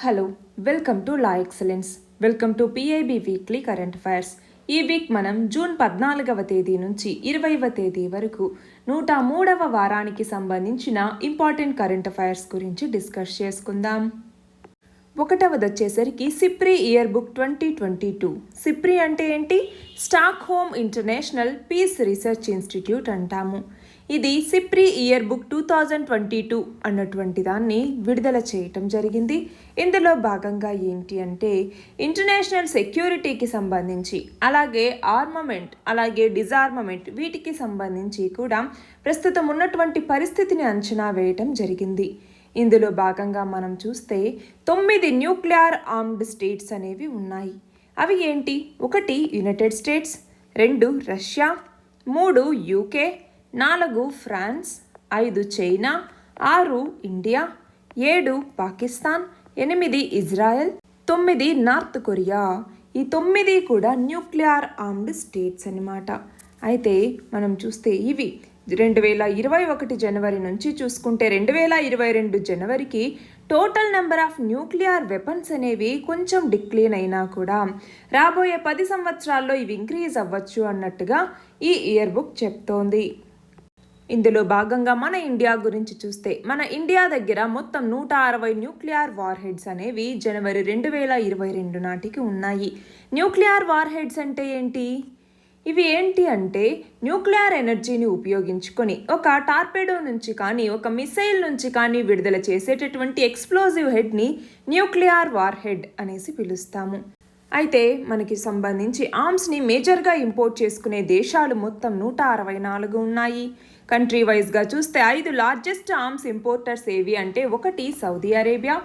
Hello, welcome to law excellence. Welcome to PIB weekly current affairs. ఈ week మనం June 14వ తేదీ నుంచి 20వ తేదీ వరకు 103వ వారానికి సంబంధించిన ఇంపార్టెంట్ కరెంట్ అఫైర్స్ గురించి డిస్కస్ చేసుకుందాం. ఒకటవది వచ్చేసరికి సిప్రి ఇయర్ బుక్ 2022. సిప్రి అంటే ఏంటి? Stockholm International Peace Research Institute అంటాము. ఇది సిప్రి ఇయర్ బుక్ 2022 అన్నటువంటి దాన్ని విడుదల చేయటం జరిగింది. ఇందులో భాగంగా ఏంటి అంటే ఇంటర్నేషనల్ సెక్యూరిటీకి సంబంధించి, అలాగే ఆర్మమెంట్, అలాగే డిజార్మమెంట్, వీటికి సంబంధించి కూడా ప్రస్తుతం ఉన్నటువంటి పరిస్థితిని అంచనా వేయటం జరిగింది. ఇందులో భాగంగా మనం చూస్తే 9 న్యూక్లియర్ ఆర్మ్డ్ స్టేట్స్ అనేవి ఉన్నాయి. అవి ఏంటి? 1 United States, 2 Russia, 3 UK, 4 France, 5 China, 6 India, 7 Pakistan, 8 Israel, 9 North Korea. ఈ 9 కూడా న్యూక్లియర్ ఆర్మ్డ్ స్టేట్స్ అన్నమాట. అయితే మనం చూస్తే ఇవి 2021 జనవరి నుంచి చూసుకుంటే 2022 జనవరికి total number of nuclear weapons అనేవి కొంచెం డిక్లీన్ అయినా కూడా రాబోయే 10 సంవత్సరాల్లో ఇవి ఇంక్రీజ్ అవ్వచ్చు అన్నట్టుగా ఈ ఇయర్ బుక్ చెప్తోంది. ఇందులో భాగంగా మన ఇండియా గురించి చూస్తే మన ఇండియా దగ్గర మొత్తం 160 న్యూక్లియర్ వార్ హెడ్స్ అనేవి జనవరి 2022 నాటికి ఉన్నాయి. న్యూక్లియర్ వార్ హెడ్స్ అంటే ఏంటి? ఇవి ఏంటి అంటే న్యూక్లియర్ ఎనర్జీని ఉపయోగించుకొని ఒక టార్పెడో నుంచి కానీ ఒక మిసైల్ నుంచి కానీ విడుదల చేసేటటువంటి ఎక్స్ప్లోజివ్ హెడ్ని న్యూక్లియర్ వార్ హెడ్ అనేసి పిలుస్తాము. అయితే మనకి సంబంధించి ఆర్మ్స్ని మేజర్గా ఇంపోర్ట్ చేసుకునే దేశాలు మొత్తం 164 ఉన్నాయి. కంట్రీ వైజ్గా చూస్తే 5 లార్జెస్ట్ ఆర్మ్స్ ఇంపోర్టర్స్ ఏవి అంటే 1 Saudi Arabia,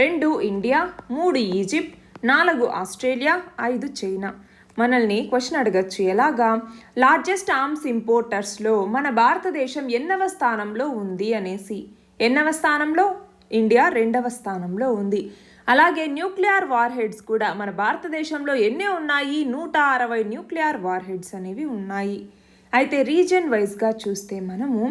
2 India, 3 Egypt, 4 Australia, 5 China. మనల్ని క్వశ్చన్ అడగచ్చు, ఎలాగా? లార్జెస్ట్ ఆర్మ్స్ ఇంపోర్టర్స్లో మన భారతదేశం ఎన్నవ స్థానంలో ఉంది అనేసి. ఎన్నవ స్థానంలో? ఇండియా 2వ స్థానంలో ఉంది. అలాగే న్యూక్లియర్ వార్ హెడ్స్ కూడా మన భారతదేశంలో ఎన్ని ఉన్నాయి? 160 న్యూక్లియర్ వార్ హెడ్స్ అనేవి ఉన్నాయి. అయితే రీజియన్ వైజ్గా చూస్తే మనము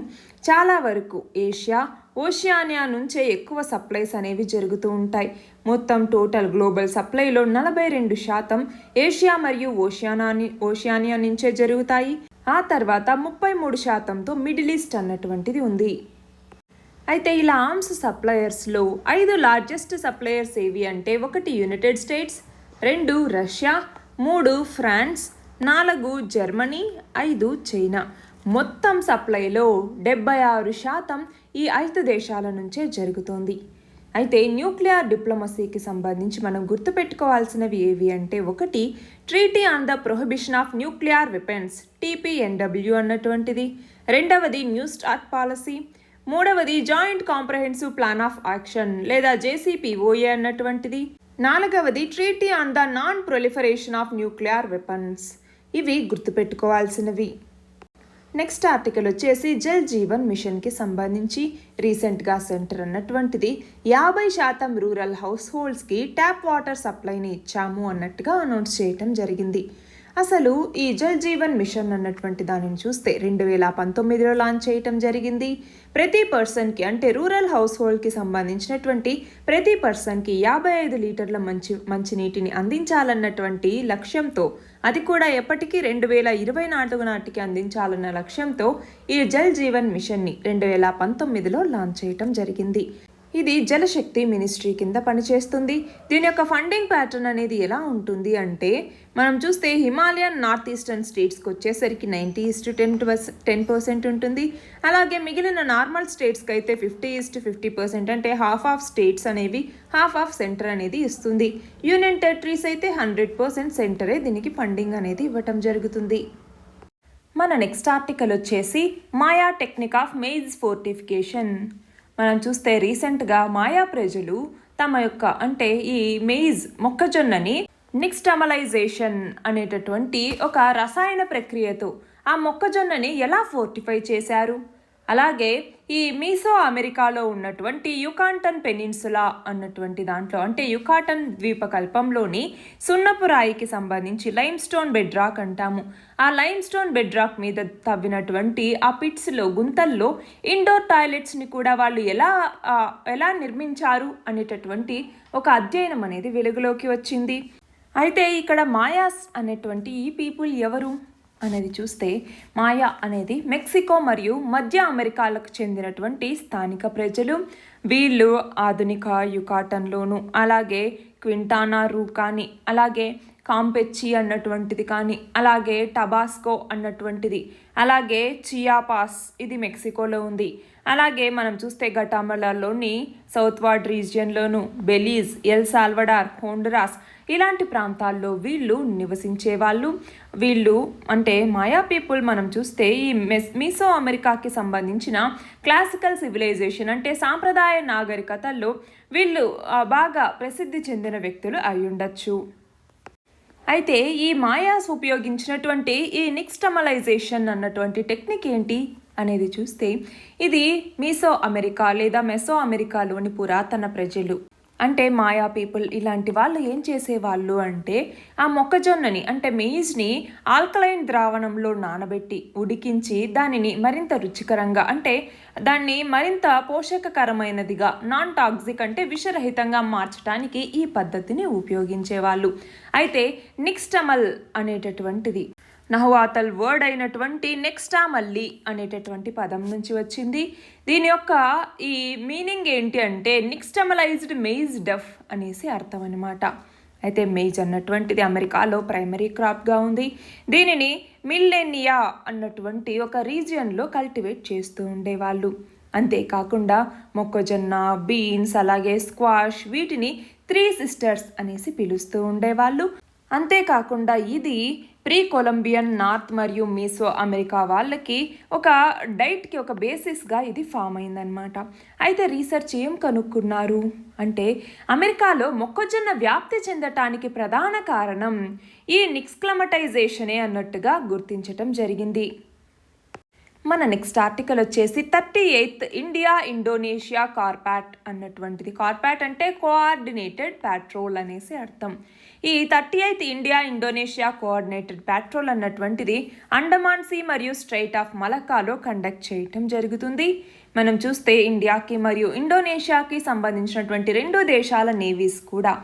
చాలా వరకు ఏషియా, ఓషియానియా నుంచే ఎక్కువ సప్లైస్ అనేవి జరుగుతూ ఉంటాయి. మొత్తం టోటల్ గ్లోబల్ సప్లైలో 42% ఏషియా మరియు ఓషియానియా నుంచే జరుగుతాయి. ఆ తర్వాత 33%తో మిడిల్ ఈస్ట్ అన్నటువంటిది ఉంది. అయితే ఇలా ఆర్మ్స్ సప్లయర్స్లో 5 లార్జెస్ట్ సప్లయర్స్ ఏవి అంటే 1 United States, 2 Russia, 3 France, 4 Germany, 5 China. మొత్తం సప్లైలో 76% ఈ 5 దేశాల నుంచే జరుగుతోంది. అయితే న్యూక్లియర్ డిప్లొమసీకి సంబంధించి మనం గుర్తుపెట్టుకోవాల్సినవి ఏవి అంటే 1 treaty on the prohibition of nuclear weapons, TPNW అన్నటువంటిది, 2వది న్యూ స్టార్ట్ పాలసీ, 3వది joint comprehensive plan of action లేదా JCPOA అన్నటువంటిది, 4వది treaty on the non proliferation of nuclear weapons. ఇవి గుర్తుపెట్టుకోవాల్సినవి. నెక్స్ట్ ఆర్టికల్ వచ్చేసి జల్ జీవన్ మిషన్కి సంబంధించి రీసెంట్గా సెంటర్ అన్నటువంటిది 50% రూరల్ హౌస్ హోల్డ్స్కి ట్యాప్ వాటర్ సప్లైని ఇచ్చాము అన్నట్టుగా అనౌన్స్ చేయటం జరిగింది. అసలు ఈ జల్ జీవన్ మిషన్ అన్నటువంటి దానిని చూస్తే 2019లో లాంచ్ చేయటం జరిగింది. ప్రతి పర్సన్కి అంటే రూరల్ హౌస్ హోల్డ్కి సంబంధించినటువంటి ప్రతి పర్సన్కి 55 లీటర్ల మంచినీటిని అందించాలన్నటువంటి లక్ష్యంతో, అది కూడా ఎప్పటికీ 2024 నాటికి అందించాలన్న లక్ష్యంతో ఈ జల్ జీవన్ మిషన్ని 2019లో లాంచ్ చేయటం జరిగింది. ఇది జలశక్తి మినిస్ట్రీ కింద పనిచేస్తుంది. దీని యొక్క ఫండింగ్ ప్యాటర్న్ అనేది ఎలా ఉంటుంది అంటే మనం చూస్తే హిమాలయన్ నార్త్ ఈస్టర్న్ స్టేట్స్కి వచ్చేసరికి 90:10% ఉంటుంది. అలాగే మిగిలిన నార్మల్ స్టేట్స్కి అయితే 50:50% అంటే హాఫ్ ఆఫ్ స్టేట్స్ అనేవి హాఫ్ ఆఫ్ సెంటర్ అనేది ఇస్తుంది. యూనియన్ టెరిటరీస్ అయితే 100% సెంటరే దీనికి ఫండింగ్ అనేది ఇవ్వటం జరుగుతుంది. మన నెక్స్ట్ ఆర్టికల్ వచ్చేసి మాయా టెక్నిక్ ఆఫ్ మెయిజ్ ఫోర్టిఫికేషన్. మనం చూస్తే రీసెంట్గా మాయా ప్రజలు తమ యొక్క అంటే ఈ మెయిజ్ మొక్కజొన్నని నిక్స్టమలైజేషన్ అనేటటువంటి ఒక రసాయన ప్రక్రియతో ఆ మొక్కజొన్నని ఎలా ఫోర్టిఫై చేశారు, అలాగే ఈ మీసో అమెరికాలో ఉన్నటువంటి యుకాటన్ పెనిన్సులా అన్నటువంటి దాంట్లో అంటే యుకాటన్ ద్వీపకల్పంలోని సున్నపు రాయికి సంబంధించి లైమ్ స్టోన్ బెడ్ రాక్ అంటాము. ఆ లైమ్ స్టోన్ బెడ్ రాక్ మీద తవ్వినటువంటి ఆ పిట్స్లో గుంతల్లో ఇండోర్ టాయిలెట్స్ని కూడా వాళ్ళు ఎలా నిర్మించారు అనేటటువంటి ఒక అధ్యయనం అనేది వెలుగులోకి వచ్చింది. అయితే ఇక్కడ మాయాస్ అనేటువంటి ఈ పీపుల్ ఎవరు అనేది చూస్తే, మాయా అనేది మెక్సికో మరియు మధ్య అమెరికాలకు చెందినటువంటి స్థానిక ప్రజలు. వీళ్ళు ఆధునిక యుకాటన్లోను అలాగే క్వింటానా రూ కానీ అలాగే కాంపెచ్చి అన్నటువంటిది కానీ అలాగే టబాస్కో అన్నటువంటిది అలాగే చియాపాస్ ఇది మెక్సికోలో ఉంది. అలాగే మనం చూస్తే గటామలాలోని సౌత్ వార్డ్ రీజియన్లోను బెలీజ్, ఎల్ సాల్వడార్, హోండురాస్ ఇలాంటి ప్రాంతాల్లో వీళ్ళు నివసించే వాళ్ళు. వీళ్ళు అంటే మాయా పీపుల్ మనం చూస్తే ఈ మీసో అమెరికాకి సంబంధించిన క్లాసికల్ సివిలైజేషన్ అంటే సాంప్రదాయ నాగరికతల్లో వీళ్ళు బాగా ప్రసిద్ధి చెందిన వ్యక్తులు అయి ఉండొచ్చు. అయితే ఈ మాయాస్ ఉపయోగించినటువంటి ఈ నిక్స్టమలైజేషన్ అన్నటువంటి టెక్నిక్ ఏంటి అనేది చూస్తే, ఇది మీసో అమెరికా లేదా మెసో అమెరికాలోని పురాతన ప్రజలు అంటే మాయా పీపుల్ ఇలాంటి వాళ్ళు ఏం చేసేవాళ్ళు అంటే ఆ మొక్కజొన్నని అంటే మెయిజ్ని ఆల్కలైన్ ద్రావణంలో నానబెట్టి ఉడికించి దానిని మరింత రుచికరంగా అంటే దాన్ని మరింత పోషకకరమైనదిగా నాన్ టాక్సిక్ అంటే విషరహితంగా మార్చడానికి ఈ పద్ధతిని ఉపయోగించేవాళ్ళు. అయితే నిక్స్టమల్ అనేటటువంటిది నహువాతల్ వర్డ్ అయినటువంటి నెక్స్టామల్లీ అనేటటువంటి పదం నుంచి వచ్చింది. దీని యొక్క ఈ మీనింగ్ ఏంటి అంటే నిక్స్టమలైజ్డ్ మెయిజ్ డఫ్ అనేసి అర్థం అనమాట. అయితే మెయిజ్ అన్నటువంటిది అమెరికాలో ప్రైమరీ క్రాప్గా ఉంది. దీనిని మిల్లెనియా అన్నటువంటి ఒక రీజియన్లో కల్టివేట్ చేస్తూ ఉండేవాళ్ళు. అంతేకాకుండా మొక్కజొన్న, బీన్స్ అలాగే స్క్వాష్ వీటిని 3 సిస్టర్స్ అనేసి పిలుస్తూ ఉండేవాళ్ళు. అంతేకాకుండా ఇది ప్రీ కొలంబియన్, నార్త్ మరియు మీసో అమెరికా వాళ్ళకి ఒక డైట్కి ఒక బేసిస్గా ఇది ఫామ్ అయిందనమాట. అయితే రీసెర్చ్ ఏం కనుక్కున్నారు అంటే అమెరికాలో మొక్కజొన్న వ్యాప్తి చెందటానికి ప్రధాన కారణం ఈ నిక్స్టమలైజేషనే అన్నట్టుగా గుర్తించటం జరిగింది. మన నెక్స్ట్ ఆర్టికల్ వచ్చేసి 38th ఇండియా ఇండోనేషియా కార్పాట్ అన్నటువంటిది. కార్పాట్ అంటే కోఆర్డినేటెడ్ ప్యాట్రోల్ అనేసి అర్థం. ఈ 38th India Indonesia coordinated patrol అన్నటువంటిది అండమాన్ సీ మరియు స్ట్రైట్ ఆఫ్ మలక్కాలో కండక్ట్ చేయటం జరుగుతుంది. మనం చూస్తే ఇండియాకి మరియు ఇండోనేషియాకి సంబంధించినటువంటి 2 దేశాల నేవీస్ కూడా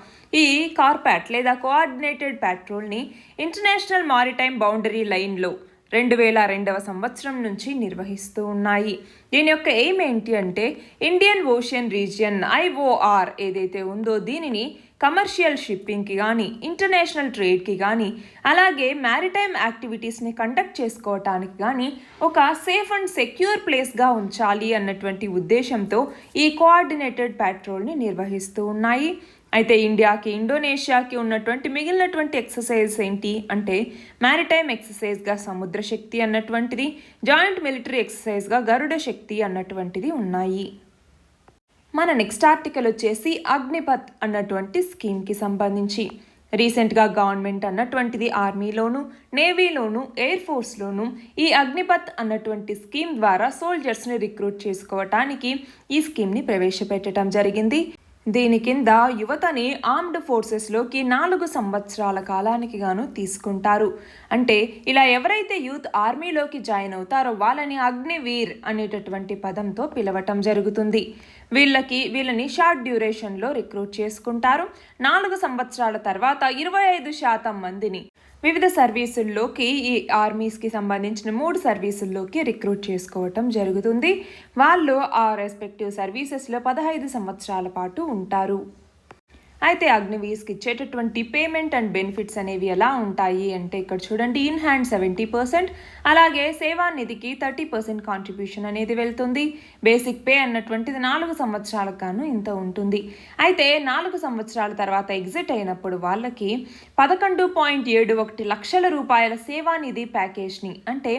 ఈ కార్పాట్ లేదా కోఆర్డినేటెడ్ ప్యాట్రోల్ని ఇంటర్నేషనల్ మారిటైమ్ బౌండరీ లైన్లో 2002వ సంవత్సరం నుంచి నిర్వహిస్తూ ఉన్నాయి. దీని యొక్క ఎయిమ్ ఏంటి అంటే ఇండియన్ ఓషన్ రీజియన్ IOR ఏదైతే ఉందో దీనిని కమర్షియల్ షిప్పింగ్కి కానీ ఇంటర్నేషనల్ ట్రేడ్కి కానీ అలాగే మ్యారిటైమ్ యాక్టివిటీస్ని కండక్ట్ చేసుకోవటానికి కానీ ఒక సేఫ్ అండ్ సెక్యూర్ ప్లేస్గా ఉంచాలి అన్నటువంటి ఉద్దేశంతో ఈ కోఆర్డినేటెడ్ ప్యాట్రోల్ని నిర్వహిస్తూ ఉన్నాయి. అయితే ఇండియాకి ఇండోనేషియాకి ఉన్నటువంటి మిగిలినటువంటి ఎక్సర్సైజ్ ఏంటి అంటే మ్యారిటైమ్ ఎక్సర్సైజ్గా సముద్ర శక్తి అన్నటువంటిది, జాయింట్ మిలిటరీ ఎక్సర్సైజ్గా గరుడ శక్తి అన్నటువంటిది ఉన్నాయి. మన నెక్స్ట్ ఆర్టికల్ వచ్చేసి అగ్నిపథ్ అన్నటువంటి స్కీమ్కి సంబంధించి. రీసెంట్గా గవర్నమెంట్ అన్నటువంటిది ఆర్మీలోను, నేవీలోను, ఎయిర్ ఫోర్స్లోను ఈ అగ్నిపథ్ అన్నటువంటి స్కీమ్ ద్వారా సోల్జర్స్ని రిక్రూట్ చేసుకోవటానికి ఈ స్కీమ్ని ప్రవేశపెట్టడం జరిగింది. దీని కింద యువతని ఆర్మ్డ్ ఫోర్సెస్లోకి 4 సంవత్సరాల కాలానికి గాను తీసుకుంటారు. అంటే ఇలా ఎవరైతే యూత్ ఆర్మీలోకి జాయిన్ అవుతారో వాళ్ళని అగ్నివీర్ అనేటటువంటి పదంతో పిలవటం జరుగుతుంది. వీళ్ళని షార్ట్ డ్యూరేషన్లో రిక్రూట్ చేసుకుంటారు. 4 సంవత్సరాల తర్వాత 25% మందిని వివిధ సర్వీసుల్లోకి ఈ ఆర్మీస్కి సంబంధించిన 3 సర్వీసుల్లోకి రిక్రూట్ చేసుకోవటం జరుగుతుంది. వాళ్ళు ఆ రెస్పెక్టివ్ సర్వీసెస్లో 15 సంవత్సరాల పాటు ఉంటారు. అయితే అగ్నివీర్స్కి ఇచ్చేటటువంటి పేమెంట్ అండ్ బెనిఫిట్స్ అనేవి ఎలా ఉంటాయి అంటే ఇక్కడ చూడండి, ఇన్ హ్యాండ్ 70%, అలాగే సేవా నిధికి 30% కాంట్రిబ్యూషన్ అనేది వెళ్తుంది. బేసిక్ పే అన్నటువంటిది 4 సంవత్సరాలకు గాను ఇంత ఉంటుంది. అయితే 4 సంవత్సరాల తర్వాత ఎగ్జిట్ అయినప్పుడు వాళ్ళకి 11.71 లక్షల రూపాయల సేవానిధి ప్యాకేజ్ని అంటే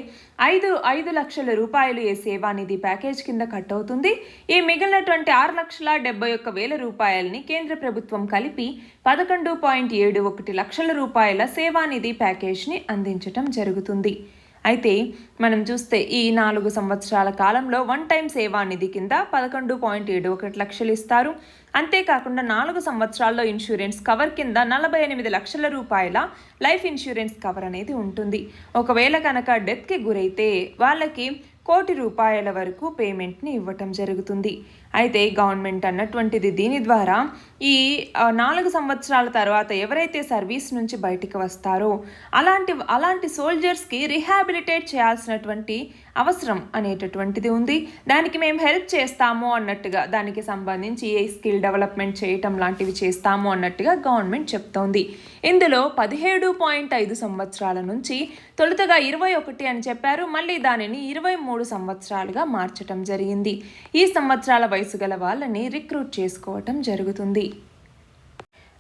5 లక్షల రూపాయలు ఏ సేవానిధి ప్యాకేజ్ కింద కట్ అవుతుంది. ఈ మిగిలినటువంటి 6,71,000 రూపాయలని కేంద్ర ప్రభుత్వం కలిపి 11.71 లక్షల రూపాయల సేవానిధి ప్యాకేజ్ని అందించటం జరుగుతుంది. అయితే మనం చూస్తే ఈ 4 సంవత్సరాల కాలంలో వన్ టైం సేవా నిధి కింద 11.71 లక్షలు ఇస్తారు. అంతేకాకుండా 4 సంవత్సరాల్లో ఇన్సూరెన్స్ కవర్ కింద 48 లక్షల రూపాయల లైఫ్ ఇన్సూరెన్స్ కవర్ అనేది ఉంటుంది. ఒకవేళ కనుక డెత్కి గురైతే వాళ్ళకి ₹1,00,00,000 వరకు పేమెంట్ని ఇవ్వటం జరుగుతుంది. అయితే గవర్నమెంట్ అన్నటువంటిది దీని ద్వారా ఈ 4 సంవత్సరాల తర్వాత ఎవరైతే సర్వీస్ నుంచి బయటికి వస్తారో అలాంటి సోల్జర్స్కి రిహాబిలిటేట్ చేయాల్సినటువంటి అవసరం అనేటటువంటిది ఉంది. దానికి మేము హెల్ప్ చేస్తాము అన్నట్టుగా, దానికి సంబంధించి ఏ స్కిల్ డెవలప్మెంట్ చేయటం లాంటివి చేస్తాము అన్నట్టుగా గవర్నమెంట్ చెప్తోంది. ఇందులో 17.5 సంవత్సరాల నుంచి తొలుతగా 21 అని చెప్పారు. మళ్ళీ దానిని 23 సంవత్సరాలుగా మార్చటం జరిగింది. ఈ సంవత్సరాల వయసు గల వాళ్ళని రిక్రూట్ చేసుకోవటం జరుగుతుంది.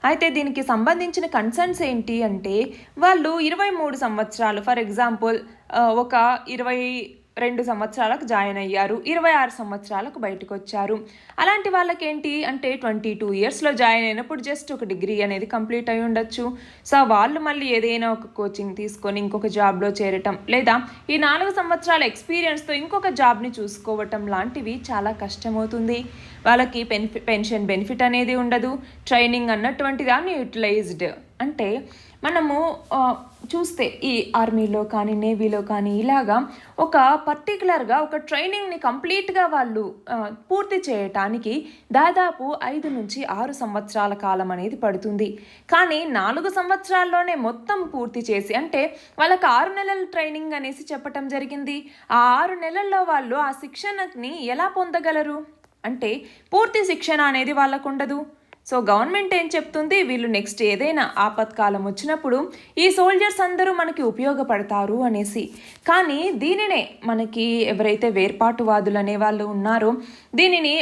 అయితే దీనికి సంబంధించిన కన్సర్న్స్ ఏంటి అంటే, వాళ్ళు 23 సంవత్సరాలు, ఫర్ ఎగ్జాంపుల్ ఒక 22 సంవత్సరాలకు జాయిన్ అయ్యారు, 26 సంవత్సరాలకు బయటకు వచ్చారు. అలాంటి వాళ్ళకి ఏంటి అంటే 22 ఇయర్స్లో జాయిన్ అయినప్పుడు జస్ట్ ఒక డిగ్రీ అనేది కంప్లీట్ అయి ఉండొచ్చు. సో వాళ్ళు మళ్ళీ ఏదైనా ఒక కోచింగ్ తీసుకొని ఇంకొక జాబ్లో చేరటం, లేదా ఈ 4 సంవత్సరాల ఎక్స్పీరియన్స్తో ఇంకొక జాబ్ని చూసుకోవటం లాంటివి చాలా కష్టమవుతుంది. వాళ్ళకి పెన్షన్ బెనిఫిట్ అనేది ఉండదు. ట్రైనింగ్ అన్నటువంటి దాన్ని యూటిలైజ్డ్ అంటే మనము చూస్తే ఈ ఆర్మీలో కానీ నేవీలో కానీ ఇలాగా ఒక పర్టికులర్గా ఒక ట్రైనింగ్ని కంప్లీట్గా వాళ్ళు పూర్తి చేయటానికి దాదాపు 5 నుంచి 6 సంవత్సరాల కాలం అనేది పడుతుంది. కానీ 4 సంవత్సరాల్లోనే మొత్తం పూర్తి చేసి, అంటే వాళ్ళకి 6 నెలల ట్రైనింగ్ అనేసి చెప్పటం జరిగింది. ఆ 6 నెలల్లో వాళ్ళు ఆ శిక్షణని ఎలా పొందగలరు అంటే పూర్తి శిక్షణ అనేది వాళ్ళకు ఉండదు. సో గవర్నమెంట్ ఏం చెప్తుంది, వీళ్ళు నెక్స్ట్ ఏదైనా ఆపత్కాలం వచ్చినప్పుడు ఈ సోల్జర్స్ అందరూ మనకి ఉపయోగపడతారు అనేసి. కానీ దీనినే మనకి ఎవరైతే వేర్పాటువాదులు అనే వాళ్ళు ఉన్నారో దీనిని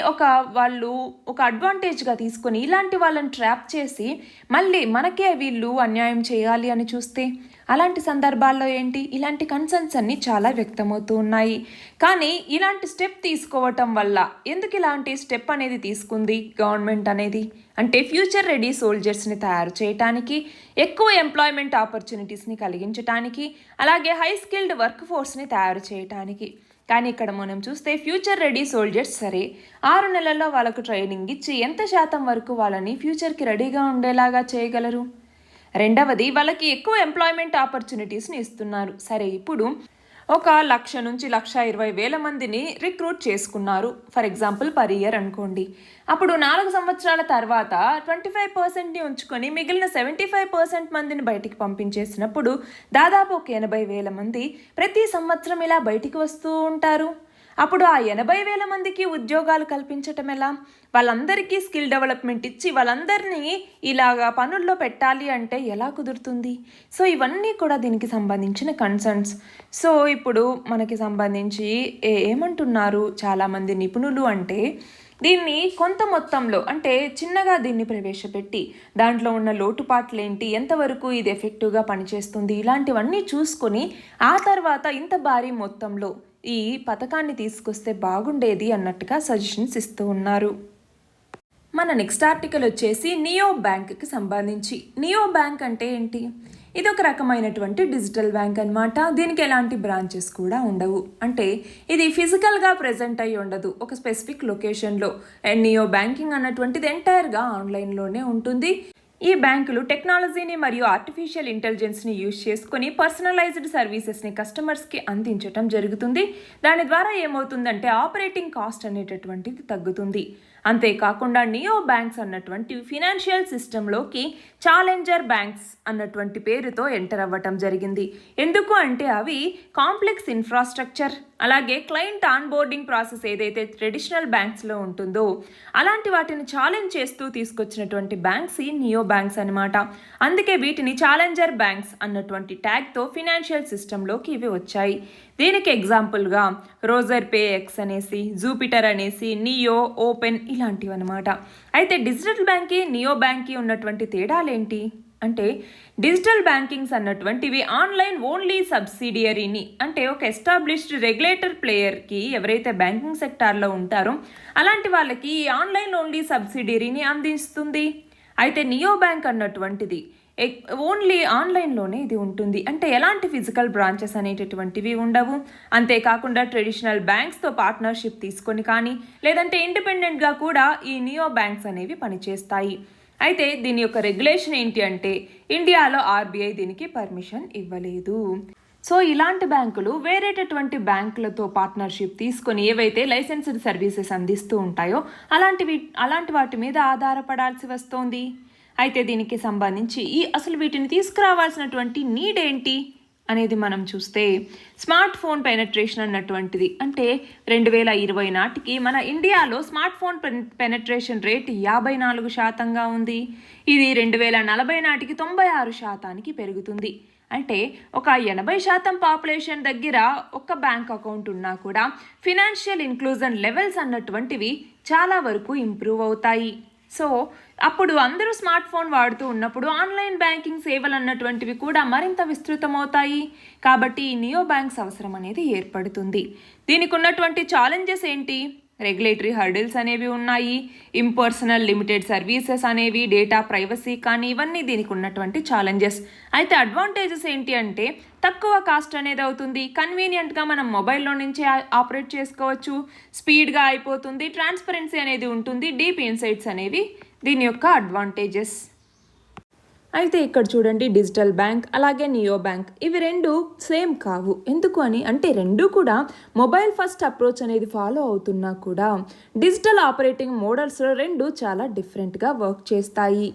వాళ్ళు ఒక అడ్వాంటేజ్గా తీసుకొని ఇలాంటి వాళ్ళని ట్రాప్ చేసి మళ్ళీ మనకే వీళ్ళు అన్యాయం చేయాలి అని చూస్తే, అలాంటి సందర్భాల్లో ఏంటి, ఇలాంటి కన్సర్న్స్ అన్నీ చాలా వ్యక్తమవుతూ ఉన్నాయి. కానీ ఇలాంటి స్టెప్ తీసుకోవటం వల్ల, ఎందుకు ఇలాంటి స్టెప్ అనేది తీసుకుంది గవర్నమెంట్ అనేది అంటే ఫ్యూచర్ రెడీ సోల్జర్స్ని తయారు చేయటానికి, ఎక్కువ ఎంప్లాయ్మెంట్ ఆపర్చునిటీస్ని కలిగించడానికి, అలాగే హై స్కిల్డ్ వర్క్ ఫోర్స్ని తయారు చేయటానికి. కానీ ఇక్కడ మనం చూస్తే ఫ్యూచర్ రెడీ సోల్జర్స్ సరే 6 నెలల్లో వాళ్ళకు ట్రైనింగ్ ఇచ్చి ఎంత శాతం వరకు వాళ్ళని ఫ్యూచర్కి రెడీగా ఉండేలాగా చేయగలరు? రెండవది, వాళ్ళకి ఎక్కువ ఎంప్లాయ్మెంట్ ఆపర్చునిటీస్ని ఇస్తున్నారు. సరే, ఇప్పుడు 1,00,000 నుంచి 1,20,000 మందిని రిక్రూట్ చేసుకున్నారు ఫర్ ఎగ్జాంపుల్ పర్ ఇయర్ అనుకోండి. అప్పుడు 4 సంవత్సరాల తర్వాత 25%ని ఉంచుకొని మిగిలిన 75% మందిని బయటికి పంపించేసినప్పుడు దాదాపు ఒక 80,000 మంది ప్రతి సంవత్సరం ఇలా బయటికి వస్తూ ఉంటారు. అప్పుడు ఆ 80,000 మందికి ఉద్యోగాలు కల్పించటం ఎలా? వాళ్ళందరికీ స్కిల్ డెవలప్మెంట్ ఇచ్చి వాళ్ళందరినీ ఇలాగా పనుల్లో పెట్టాలి అంటే ఎలా కుదురుతుంది? సో ఇవన్నీ కూడా దీనికి సంబంధించిన కన్సర్న్స్. సో ఇప్పుడు మనకి సంబంధించి ఏమంటున్నారు చాలామంది నిపుణులు అంటే, దీన్ని కొంత మొత్తంలో అంటే చిన్నగా దీన్ని ప్రవేశపెట్టి దాంట్లో ఉన్న లోటుపాట్లు ఏంటి, ఎంతవరకు ఇది ఎఫెక్టివ్గా పనిచేస్తుంది, ఇలాంటివన్నీ చూసుకొని ఆ తర్వాత ఇంత భారీ మొత్తంలో ఈ పథకాన్ని తీసుకొస్తే బాగుండేది అన్నట్టుగా సజెషన్స్ ఇస్తూ ఉన్నారు. మన నెక్స్ట్ ఆర్టికల్ వచ్చేసి నియో బ్యాంక్కి సంబంధించి. నియో బ్యాంక్ అంటే ఏంటి? ఇది ఒక రకమైనటువంటి డిజిటల్ బ్యాంక్ అన్నమాట. దీనికి ఎలాంటి బ్రాంచెస్ కూడా ఉండవు. అంటే ఇది ఫిజికల్గా ప్రెజెంట్ అయ్యి ఉండదు ఒక స్పెసిఫిక్ లొకేషన్లో. అండ్ నియో బ్యాంకింగ్ అన్నటువంటిది ఎంటైర్గా ఆన్లైన్లోనే ఉంటుంది. ఈ బ్యాంకులు టెక్నాలజీని మరియు ఆర్టిఫిషియల్ ఇంటెలిజెన్స్ని యూజ్ చేసుకొని పర్సనలైజ్డ్ సర్వీసెస్ని కస్టమర్స్కి అందించడం జరుగుతుంది. దాని ద్వారా ఏమవుతుందంటే ఆపరేటింగ్ కాస్ట్ అనేటటువంటిది తగ్గుతుంది. అంతేకాకుండా నియో బ్యాంక్స్ అన్నటువంటి ఫినాన్షియల్ సిస్టంలోకి ఛాలెంజర్ బ్యాంక్స్ అన్నటువంటి పేరుతో ఎంటర్ అవ్వటం జరిగింది. ఎందుకు అంటే అవి కాంప్లెక్స్ ఇన్ఫ్రాస్ట్రక్చర్, అలాగే క్లయింట్ ఆన్బోర్డింగ్ ప్రాసెస్ ఏదైతే ట్రెడిషనల్ బ్యాంక్స్లో ఉంటుందో అలాంటి వాటిని ఛాలెంజ్ చేస్తూ తీసుకొచ్చినటువంటి బ్యాంక్స్ ఈ నియో బ్యాంక్స్ అనమాట. అందుకే వీటిని ఛాలెంజర్ బ్యాంక్స్ అన్నటువంటి ట్యాగ్తో ఫినాన్షియల్ సిస్టంలోకి ఇవి వచ్చాయి. దీనికి ఎగ్జాంపుల్గా రోజర్ పే ఎక్స్ అనేసి, జూపిటర్ అనేసి, నియో, ఓపెన్ ఇలాంటివి అనమాట. అయితే డిజిటల్ బ్యాంక్కి నియో బ్యాంక్కి ఉన్నటువంటి తేడాలేంటి అంటే, డిజిటల్ బ్యాంకింగ్స్ అన్నటువంటివి ఆన్లైన్ ఓన్లీ సబ్సిడియరీని అంటే ఒక ఎస్టాబ్లిష్డ్ రెగ్యులేటర్ ప్లేయర్కి ఎవరైతే బ్యాంకింగ్ సెక్టార్లో ఉంటారో అలాంటి వాళ్ళకి ఈ ఆన్లైన్ ఓన్లీ సబ్సిడియరీని అందిస్తుంది. అయితే నియో బ్యాంక్ అన్నటువంటిది ఓన్లీ ఆన్లైన్లోనే ఇది ఉంటుంది. అంటే ఎలాంటి ఫిజికల్ బ్రాంచెస్ అనేటటువంటివి ఉండవు. అంతేకాకుండా ట్రెడిషనల్ బ్యాంక్స్తో పార్ట్నర్షిప్ తీసుకొని కానీ లేదంటే ఇండిపెండెంట్గా కూడా ఈ నియో బ్యాంక్స్ అనేవి పనిచేస్తాయి. అయితే దీని యొక్క రెగ్యులేషన్ ఏంటి అంటే ఇండియాలో ఆర్బీఐ దీనికి పర్మిషన్ ఇవ్వలేదు. సో ఇలాంటి బ్యాంకులు వేరేటటువంటి బ్యాంకులతో పార్ట్నర్షిప్ తీసుకొని ఏవైతే లైసెన్స్డ్ సర్వీసెస్ అందిస్తూ ఉంటాయో అలాంటి వాటి మీద ఆధారపడాల్సి వస్తోంది. అయితే దీనికి సంబంధించి అసలు వీటిని తీసుకురావాల్సినటువంటి నీడ్ ఏంటి అనేది మనం చూస్తే స్మార్ట్ ఫోన్ పెనట్రేషన్ అన్నటువంటిది అంటే 2020 నాటికి మన ఇండియాలో స్మార్ట్ ఫోన్ పెనట్రేషన్ రేట్ 54% ఉంది. ఇది 2040 నాటికి 96% పెరుగుతుంది. అంటే ఒక 80% పాపులేషన్ దగ్గర ఒక బ్యాంక్ అకౌంట్ ఉన్నా కూడా ఫినాన్షియల్ ఇంక్లూజన్ లెవెల్స్ అన్నటువంటివి చాలా వరకు ఇంప్రూవ్ అవుతాయి. సో అప్పుడు అందరూ స్మార్ట్ ఫోన్ వాడుతూ ఉన్నప్పుడు ఆన్లైన్ బ్యాంకింగ్ సేవలు అన్నటువంటివి కూడా మరింత విస్తృతమవుతాయి. కాబట్టి ఈ నియో బ్యాంక్స్ అవసరం అనేది ఏర్పడుతుంది. దీనికి ఉన్నటువంటి ఛాలెంజెస్ ఏంటి? రెగ్యులేటరీ హర్డిల్స్ అనేవి ఉన్నాయి, ఇంపర్సనల్ లిమిటెడ్ సర్వీసెస్ అనేవి, డేటా ప్రైవసీ కానీ ఇవన్నీ దీనికి ఉన్నటువంటి ఛాలెంజెస్. అయితే అడ్వాంటేజెస్ ఏంటి అంటే తక్కువ కాస్ట్ అనేది అవుతుంది, కన్వీనియంట్గా మనం మొబైల్లో నుంచే ఆపరేట్ చేసుకోవచ్చు, స్పీడ్గా అయిపోతుంది, ట్రాన్స్పరెన్సీ అనేది ఉంటుంది, డీప్ ఇన్సైట్స్ అనేవి దీని యొక్క అడ్వాంటేజెస్. అయితే ఇక్కడ చూడండి, డిజిటల్ బ్యాంక్ అలాగే నియో బ్యాంక్ ఇవి రెండు సేమ్ కావు. ఎందుకు అని అంటే రెండు కూడా మొబైల్ ఫస్ట్ అప్రోచ్ అనేది ఫాలో అవుతున్నా కూడా డిజిటల్ ఆపరేటింగ్ మోడల్స్ రెండు చాలా డిఫరెంట్గా వర్క్ చేస్తాయి.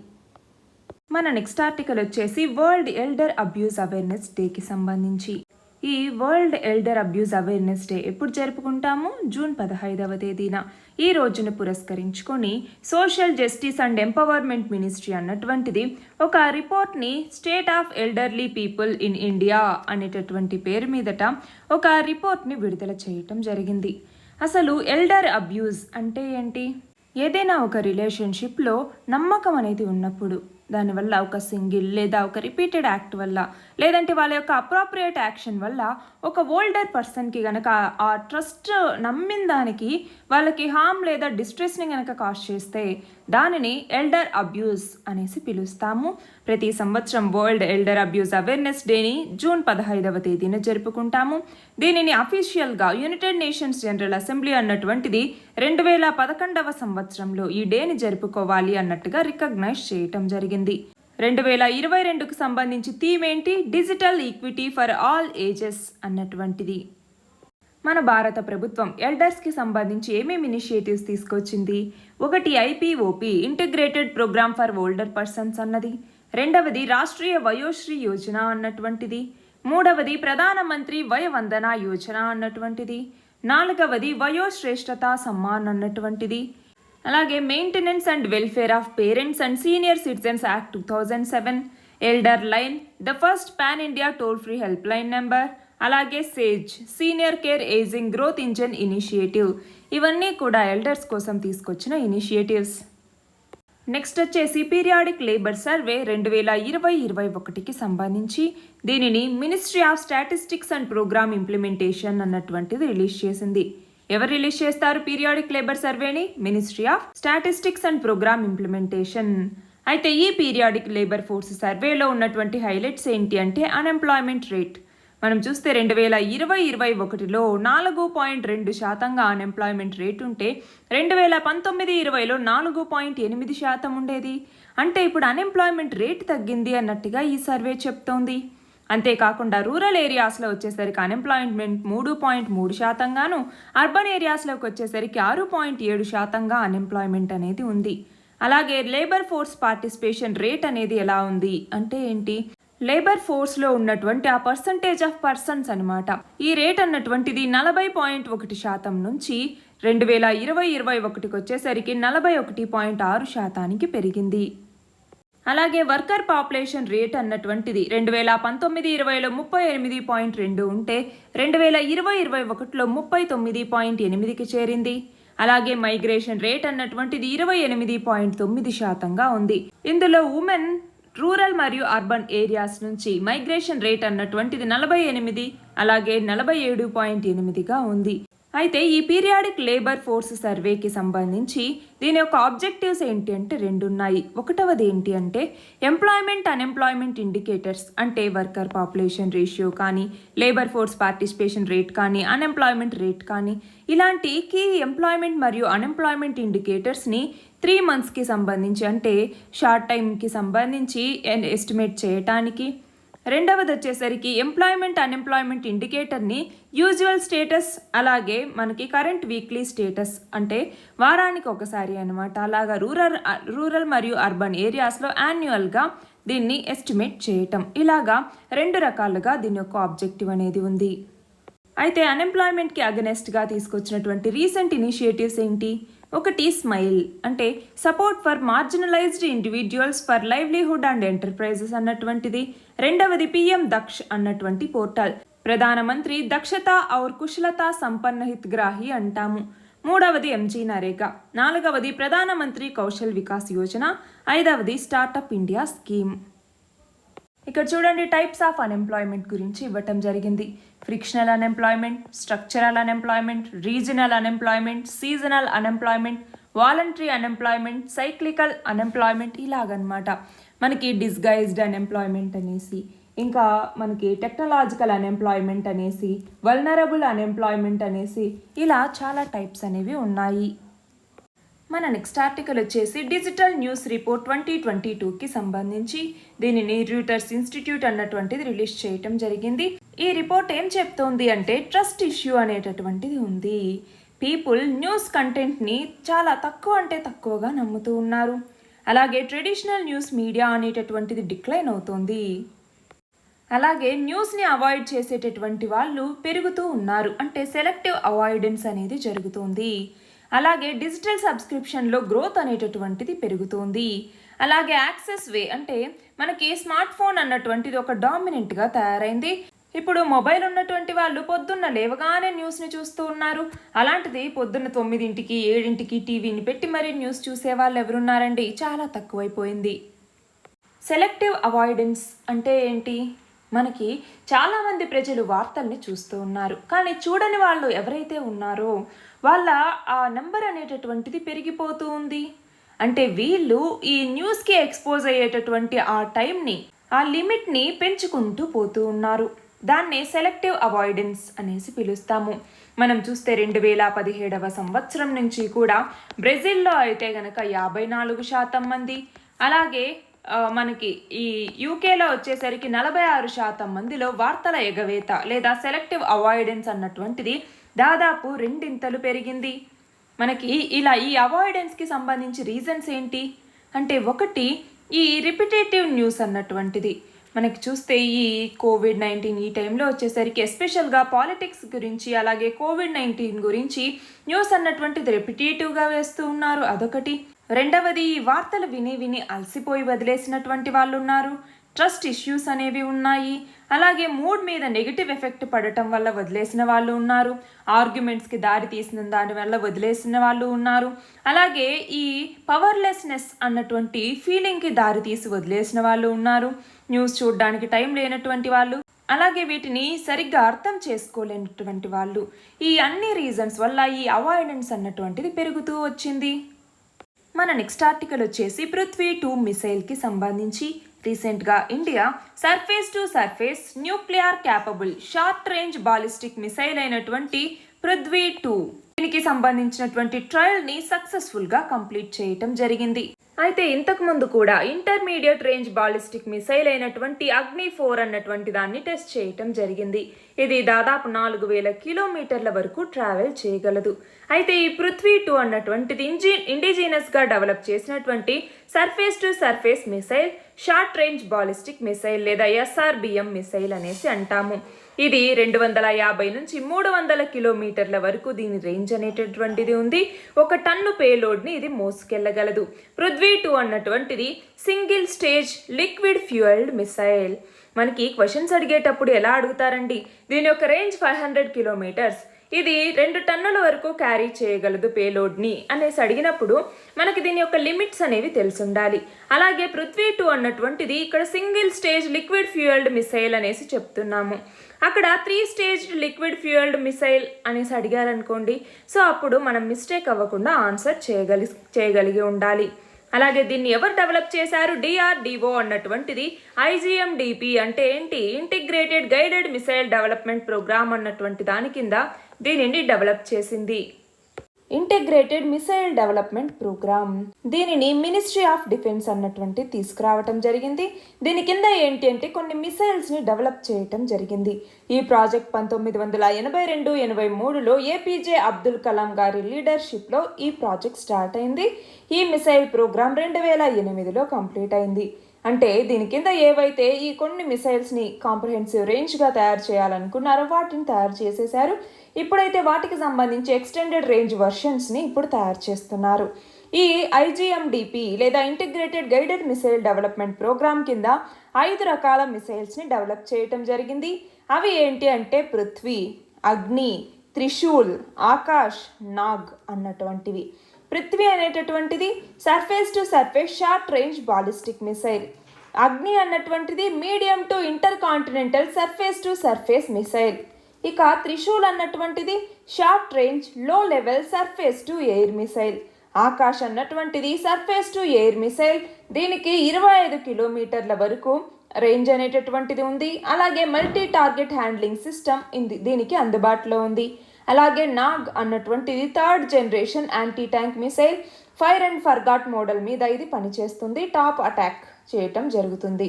మన నెక్స్ట్ ఆర్టికల్ వచ్చేసి వరల్డ్ ఎల్డర్ అబ్యూస్ అవేర్నెస్ డేకి సంబంధించి. ఈ world elder abuse awareness day ఎప్పుడు జరుపుకుంటాము? జూన్ 15వ తేదీన. ఈ రోజును పురస్కరించుకొని social justice and empowerment ministry అన్నటువంటిది ఒక రిపోర్ట్ని state of elderly people in India అనేటటువంటి పేరు మీదట ఒక రిపోర్ట్ని విడుదల చేయటం జరిగింది. అసలు ఎల్డర్ అబ్యూస్ అంటే ఏంటి? ఏదైనా ఒక రిలేషన్షిప్లో నమ్మకం అనేది ఉన్నప్పుడు దానివల్ల ఒక సింగిల్ లేదా ఒక రిపీటెడ్ యాక్ట్ వల్ల లేదంటే వాళ్ళ యొక్క అప్రాప్రియేట్ యాక్షన్ వల్ల ఒక ఓల్డర్ పర్సన్కి కనుక ఆ ట్రస్ట్ నమ్మిన దానికి వాళ్ళకి హామ్ లేదా డిస్ట్రెస్ని కనుక కాజ్ చేస్తే దానిని ఎల్డర్ అబ్యూస్ అనేసి పిలుస్తాము. ప్రతి సంవత్సరం వరల్డ్ ఎల్డర్ అబ్యూస్ అవేర్నెస్ డేని జూన్ 15వ తేదీన జరుపుకుంటాము. దీనిని అఫీషియల్గా యునైటెడ్ నేషన్స్ జనరల్ అసెంబ్లీ అన్నటువంటిది 2011వ సంవత్సరంలో ఈ డేని జరుపుకోవాలి అన్నట్టుగా రికగ్నైజ్ చేయటం జరిగింది. 2022కు సంబంధించి థీమ్ ఏంటి? Digital equity for all ages అన్నటువంటిది. మన భారత ప్రభుత్వం ఎల్డర్స్కి సంబంధించి ఏమేమి ఇనిషియేటివ్స్ తీసుకొచ్చింది? ఒకటి IPOP integrated programme for older persons అన్నది, రెండవది రాష్ట్రీయ వయోశ్రీ యోజన అన్నటువంటిది, మూడవది ప్రధానమంత్రి వయవందన యోజన అన్నటువంటిది, నాలుగవది వయోశ్రేష్ఠత సమ్మాన్ అన్నటువంటిది, అలాగే maintenance and welfare of parents and senior citizens act 2007, elder line, the first pan India toll free help line number, అలాగే SAGE senior care ageing growth engine initiative. ఇవన్నీ కూడా ఎల్డర్స్ కోసం తీసుకొచ్చిన ఇనిషియేటివ్స్. నెక్స్ట్ వచ్చేసి పీరియాడిక్ లేబర్ సర్వే 2020-21కి సంబంధించి దీనిని ministry of statistics and programme implementation అన్నటువంటిది రిలీజ్ చేసింది. ఎవరు రిలీజ్ చేస్తారు పీరియాడిక్ లేబర్ సర్వేని? Ministry of statistics and programme implementation. అయితే ఈ పీరియాడిక్ లేబర్ ఫోర్స్ సర్వేలో ఉన్నటువంటి హైలైట్స్ ఏంటి అంటే అన్ఎంప్లాయ్మెంట్ రేట్. మనం చూస్తే 2020-21లో 4.2% అన్ఎంప్లాయ్మెంట్ రేట్ ఉంటే 2019-20లో 4.8% ఉండేది. అంటే ఇప్పుడు అన్ఎంప్లాయ్మెంట్ రేట్ తగ్గింది అన్నట్టుగా ఈ సర్వే చెప్తోంది. అంతేకాకుండా రూరల్ ఏరియాస్లో వచ్చేసరికి అన్ఎంప్లాయ్మెంట్ 3.3%గాను, అర్బన్ ఏరియాస్లోకి వచ్చేసరికి 6.7%గా అన్ఎంప్లాయ్మెంట్ అనేది ఉంది. అలాగే లేబర్ ఫోర్స్ పార్టిసిపేషన్ రేట్ అనేది ఎలా ఉంది అంటే ఏంటి? లేబర్ ఫోర్స్లో ఉన్నటువంటి ఆ పర్సంటేజ్ ఆఫ్ పర్సన్స్ అనమాట. ఈ రేట్ అన్నటువంటిది 40.1% నుంచి 2020-21కి వచ్చేసరికి 41.6%కి పెరిగింది. అలాగే వర్కర్ పాపులేషన్ రేట్ అన్నటువంటిది 2019-20లో 38.2 ఉంటే 2020-21లో 39.8కి చేరింది. అలాగే మైగ్రేషన్ రేట్ అన్నటువంటిది 28.9%గా ఉంది. ఇందులో ఉమెన్ రూరల్ మరియు అర్బన్ ఏరియాస్ నుంచి మైగ్రేషన్ రేట్ అన్నటువంటిది 48, అలాగే 47.8గా ఉంది. అయితే ఈ పీరియాడిక్ లేబర్ ఫోర్స్ సర్వేకి సంబంధించి దీని యొక్క ఆబ్జెక్టివ్స్ ఏంటి అంటే రెండు ఉన్నాయి. ఒకటవది ఏంటి అంటే ఎంప్లాయ్మెంట్ అన్ఎంప్లాయ్మెంట్ ఇండికేటర్స్, అంటే వర్కర్ పాపులేషన్ రేషియో కానీ, లేబర్ ఫోర్స్ పార్టిసిపేషన్ రేట్ కానీ, అన్ఎంప్లాయ్మెంట్ రేట్ కానీ, ఇలాంటి కీ ఎంప్లాయ్మెంట్ మరియు అన్ఎంప్లాయ్మెంట్ ఇండికేటర్స్ని 3 monthsకి సంబంధించి, అంటే షార్ట్ టైంకి సంబంధించి ఎస్టిమేట్ చేయటానికి. రెండవది వచ్చేసరికి ఎంప్లాయ్మెంట్ అన్ఎంప్లాయ్మెంట్ ఇండికేటర్ని యూజువల్ స్టేటస్, అలాగే మనకి కరెంట్ వీక్లీ స్టేటస్, అంటే వారానికి ఒకసారి అనమాట. అలాగా రూరల్ మరియు అర్బన్ ఏరియాస్లో యాన్యువల్గా దీన్ని ఎస్టిమేట్ చేయటం. ఇలాగా 2 రకాలుగా దీని యొక్క ఆబ్జెక్టివ్ అనేది ఉంది. అయితే అన్ఎంప్లాయ్మెంట్కి అగనెస్ట్గా తీసుకొచ్చినటువంటి రీసెంట్ ఇనిషియేటివ్స్ ఏంటి? ఒకటి స్మైల్, అంటే support for marginalised individuals for livelihood and enterprises అన్నటువంటిది. రెండవది పిఎం దక్ష్ అన్నటువంటి పోర్టల్, ప్రధానమంత్రి దక్షత ఔర్ కుశలత సంపన్న హితగ్రాహి అంటాము. మూడవది ఎంజీ నరేగా. నాలుగవది ప్రధానమంత్రి కౌశల్ వికాస్ యోజన. ఐదవది స్టార్టప్ ఇండియా స్కీమ్. ఇక్కడ చూడండి, టైప్స్ ఆఫ్ అన్ఎంప్లాయ్మెంట్ గురించి ఇవ్వటం జరిగింది. Frictional unemployment, structural unemployment, regional unemployment, seasonal unemployment, voluntary unemployment, cyclical unemployment, ఇలాగనమాట. మనకి డిస్గైజ్డ్ అన్ఎంప్లాయ్మెంట్ అనేసి, ఇంకా మనకి టెక్నాలజికల్ అన్ఎంప్లాయ్మెంట్ అనేసి, వల్నరబుల్ అన్ఎంప్లాయ్మెంట్ అనేసి, ఇలా చాలా టైప్స్ అనేవి ఉన్నాయి. మన నెక్స్ట్ ఆర్టికల్ వచ్చేసి డిజిటల్ న్యూస్ రిపోర్ట్ 2022కి సంబంధించి దీనిని రూటర్స్ ఇన్స్టిట్యూట్ అన్నటువంటిది రిలీజ్ చేయటం జరిగింది. ఈ రిపోర్ట్ ఏం చెప్తోంది అంటే ట్రస్ట్ ఇష్యూ అనేటటువంటిది ఉంది. పీపుల్ న్యూస్ కంటెంట్ని చాలా తక్కువగా నమ్ముతూ ఉన్నారు. అలాగే ట్రెడిషనల్ న్యూస్ మీడియా అనేటటువంటిది డిక్లైన్ అవుతోంది. అలాగే న్యూస్ని అవాయిడ్ చేసేటటువంటి వాళ్ళు పెరుగుతూ ఉన్నారు, అంటే సెలెక్టివ్ అవాయిడెన్స్ అనేది జరుగుతుంది. అలాగే డిజిటల్ సబ్స్క్రిప్షన్లో గ్రోత్ అనేటటువంటిది పెరుగుతోంది. అలాగే యాక్సెస్ వే, అంటే మనకి స్మార్ట్ ఫోన్ అన్నటువంటిది ఒక డామినెంట్గా తయారైంది. ఇప్పుడు మొబైల్ ఉన్నటువంటి వాళ్ళు పొద్దున్న లేవగానే న్యూస్ని చూస్తూ ఉన్నారు. అలాంటిది పొద్దున్న 9ంటికి 7ంటికి టీవీని పెట్టి మరీ న్యూస్ చూసే వాళ్ళు ఎవరున్నారండి? చాలా తక్కువైపోయింది. సెలెక్టివ్ అవాయిడెన్స్ అంటే ఏంటి? మనకి చాలామంది ప్రజలు వార్తల్ని చూస్తూ ఉన్నారు, కానీ చూడని వాళ్ళు ఎవరైతే ఉన్నారో వాళ్ళ ఆ నెంబర్ అనేటటువంటిది పెరిగిపోతూ ఉంది. అంటే వీళ్ళు ఈ న్యూస్కి ఎక్స్పోజ్ అయ్యేటటువంటి ఆ టైంని, ఆ లిమిట్ని పెంచుకుంటూ పోతూ ఉన్నారు. దాన్నే సెలెక్టివ్ అవాయిడెన్స్ అనేసి పిలుస్తాము. మనం చూస్తే 2017వ సంవత్సరం నుంచి కూడా బ్రెజిల్లో అయితే గనక 54% మంది, అలాగే మనకి ఈ యూకేలో వచ్చేసరికి 46% మందిలో వార్తల ఎగవేత లేదా సెలెక్టివ్ అవాయిడెన్స్ అన్నటువంటిది దాదాపు 2 పెరిగింది. మనకి ఇలా ఈ అవాయిడెన్స్కి సంబంధించి రీజన్స్ ఏంటి అంటే, ఒకటి ఈ రిపిటేటివ్ న్యూస్ అన్నటువంటిది. మనకి చూస్తే ఈ కోవిడ్-19 ఈ టైంలో వచ్చేసరికి ఎస్పెషల్గా పాలిటిక్స్ గురించి, అలాగే కోవిడ్-19 గురించి న్యూస్ అన్నటువంటిది రిపిటేటివ్గా వేస్తూ ఉన్నారు, అదొకటి. రెండవది, ఈ వార్తలు విని అలసిపోయి వదిలేసినటువంటి వాళ్ళు ఉన్నారు. ట్రస్ట్ ఇష్యూస్ అనేవి ఉన్నాయి. అలాగే మూడ్ మీద నెగిటివ్ ఎఫెక్ట్ పడటం వల్ల వదిలేసిన వాళ్ళు ఉన్నారు. ఆర్గ్యుమెంట్స్కి దారి తీసిన దానివల్ల వదిలేసిన వాళ్ళు ఉన్నారు. అలాగే ఈ పవర్లెస్నెస్ అన్నటువంటి ఫీలింగ్కి దారి తీసి వదిలేసిన వాళ్ళు ఉన్నారు. న్యూస్ చూడడానికి టైం లేనటువంటి వాళ్ళు, అలాగే వీటిని సరిగ్గా అర్థం చేసుకోలేనటువంటి వాళ్ళు. ఈ అన్ని రీజన్స్ వల్ల ఈ అవాయిడెన్స్ అన్నటువంటిది పెరుగుతూ వచ్చింది. మన నెక్స్ట్ ఆర్టికల్ వచ్చేసి పృథ్వీ 2 మిసైల్కి సంబంధించి రీసెంట్గా India surface to surface nuclear capable short range ballistic missile అయినటువంటి పృథ్వీ 2 దీనికి సంబంధించినటువంటి ట్రయల్ని సక్సెస్ఫుల్గా కంప్లీట్ చేయటం జరిగింది. అయితే ఇంతకు ముందు కూడా ఇంటర్మీడియట్ రేంజ్ బాలిస్టిక్ మిసైల్ అయినటువంటి అగ్ని 4 అన్నటువంటి దాన్ని టెస్ట్ చేయటం జరిగింది. ఇది దాదాపు 4000 కిలోమీటర్ల వరకు ట్రావెల్ చేయగలదు. అయితే ఈ పృథ్వీ 2 అన్నటువంటిది ఇండిజినస్గా డెవలప్ చేసినటువంటి surface to surface missile short range ballistic missile లేదా SRBM మిసైల్ అనేసి అంటాము. ఇది 250 నుంచి 300 కిలోమీటర్ల వరకు దీని రేంజ్ అనేటటువంటిది ఉంది. 1 టన్ను పేలోడ్ని ఇది మోసుకెళ్లగలదు. పృథ్వీ 2 అన్నటువంటిది single stage liquid fuelled missile. మనకి క్వశ్చన్స్ అడిగేటప్పుడు ఎలా అడుగుతారండి, దీని యొక్క రేంజ్ 500 కిలోమీటర్స్, ఇది 2 టన్నుల వరకు క్యారీ చేయగలదు పేలోడ్ని అనేసి అడిగినప్పుడు మనకి దీని యొక్క లిమిట్స్ అనేవి తెలిసుండాలి. అలాగే పృథ్వీ 2 అన్నటువంటిది ఇక్కడ single stage liquid fuelled missile అనేసి చెప్తున్నాము. అక్కడ 3 స్టేజ్డ్ లిక్విడ్ ఫ్యూయల్డ్ మిసైల్ అనేసి అడిగారనుకోండి, సో అప్పుడు మనం మిస్టేక్ అవ్వకుండా ఆన్సర్ చేయగలిగి ఉండాలి. అలాగే దీన్ని ఎవరు డెవలప్ చేశారు? DRDO అన్నటువంటిది IGMDP అంటే ఏంటి? Integrated guided missile development programme అన్నటువంటి దాని కింద దీనిని డెవలప్ చేసింది. ఇంటిగ్రేటెడ్ మిసైల్ డెవలప్మెంట్ ప్రోగ్రామ్, దీనిని మినిస్ట్రీ ఆఫ్ డిఫెన్స్ అన్నటువంటి తీసుకురావటం జరిగింది. దీని కింద ఏంటి అంటే కొన్ని మిసైల్స్ని డెవలప్ చేయటం జరిగింది. ఈ ప్రాజెక్ట్ 1982-83లో APJ అబ్దుల్ కలాం గారి లీడర్షిప్లో ఈ ప్రాజెక్ట్ స్టార్ట్ అయింది. ఈ మిసైల్ ప్రోగ్రామ్ 2008లో కంప్లీట్ అయింది. అంటే దీని కింద ఏవైతే ఈ కొన్ని మిసైల్స్ని కాంప్రహెన్సివ్ రేంజ్గా తయారు చేయాలనుకున్నారో వాటిని తయారు చేసేశారు. ఇప్పుడైతే వాటికి సంబంధించి ఎక్స్టెండెడ్ రేంజ్ వర్షన్స్ని ఇప్పుడు తయారు చేస్తున్నారు. ఈ IGMDP లేదా integrated guided missile development programme కింద 5 రకాల మిసైల్స్ని డెవలప్ చేయటం జరిగింది. అవి ఏంటి అంటే పృథ్వీ, అగ్ని, త్రిశూల్, ఆకాష్, నాగ్ అన్నటువంటివి. పృథ్వీ అనేటటువంటిది surface to surface short range ballistic missile. అగ్ని అన్నటువంటిది medium to inter continental surface to surface missile. ఇక త్రిశూల్ అన్నటువంటిది షార్ట్ రేంజ్ లో level surface to air missile. Akash అన్నటువంటిది సర్ఫేస్ టు ఎయిర్ మిసైల్. దీనికి 25 కిలోమీటర్ల వరకు రేంజ్ అనేటటువంటిది ఉంది. అలాగే మల్టీ టార్గెట్ హ్యాండ్లింగ్ సిస్టమ్ దీనికి అందుబాటులో ఉంది. అలాగే నాగ్ అన్నటువంటిది 3rd generation anti tank missile. Fire and forgot model మీద ఇది పనిచేస్తుంది. టాప్ అటాక్ చేయటం జరుగుతుంది.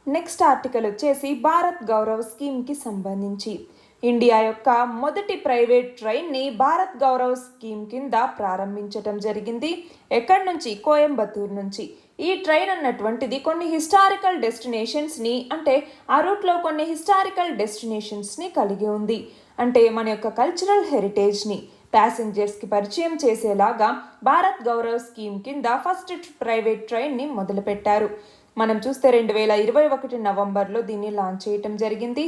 నెక్స్ట్ ఆర్టికల్ వచ్చేసి భారత్ గౌరవ్ స్కీమ్కి సంబంధించి ఇండియా యొక్క మొదటి ప్రైవేట్ ట్రైన్ని భారత్ గౌరవ్ స్కీమ్ కింద ప్రారంభించటం జరిగింది. ఎక్కడి నుంచి? కోయంబత్తూర్ నుంచి. ఈ ట్రైన్ అన్నటువంటిది కొన్ని హిస్టారికల్ డెస్టినేషన్స్ని, అంటే ఆ రూట్లో కొన్ని హిస్టారికల్ డెస్టినేషన్స్ని కలిగి ఉంది. అంటే మన యొక్క కల్చరల్ హెరిటేజ్ని ప్యాసింజర్స్కి పరిచయం చేసేలాగా భారత్ గౌరవ్ స్కీమ్ కింద ఫస్ట్ ప్రైవేట్ ట్రైన్ని మొదలుపెట్టారు. మనం చూస్తే 2021 నవంబర్లో దీన్ని లాంచ్ చేయటం జరిగింది.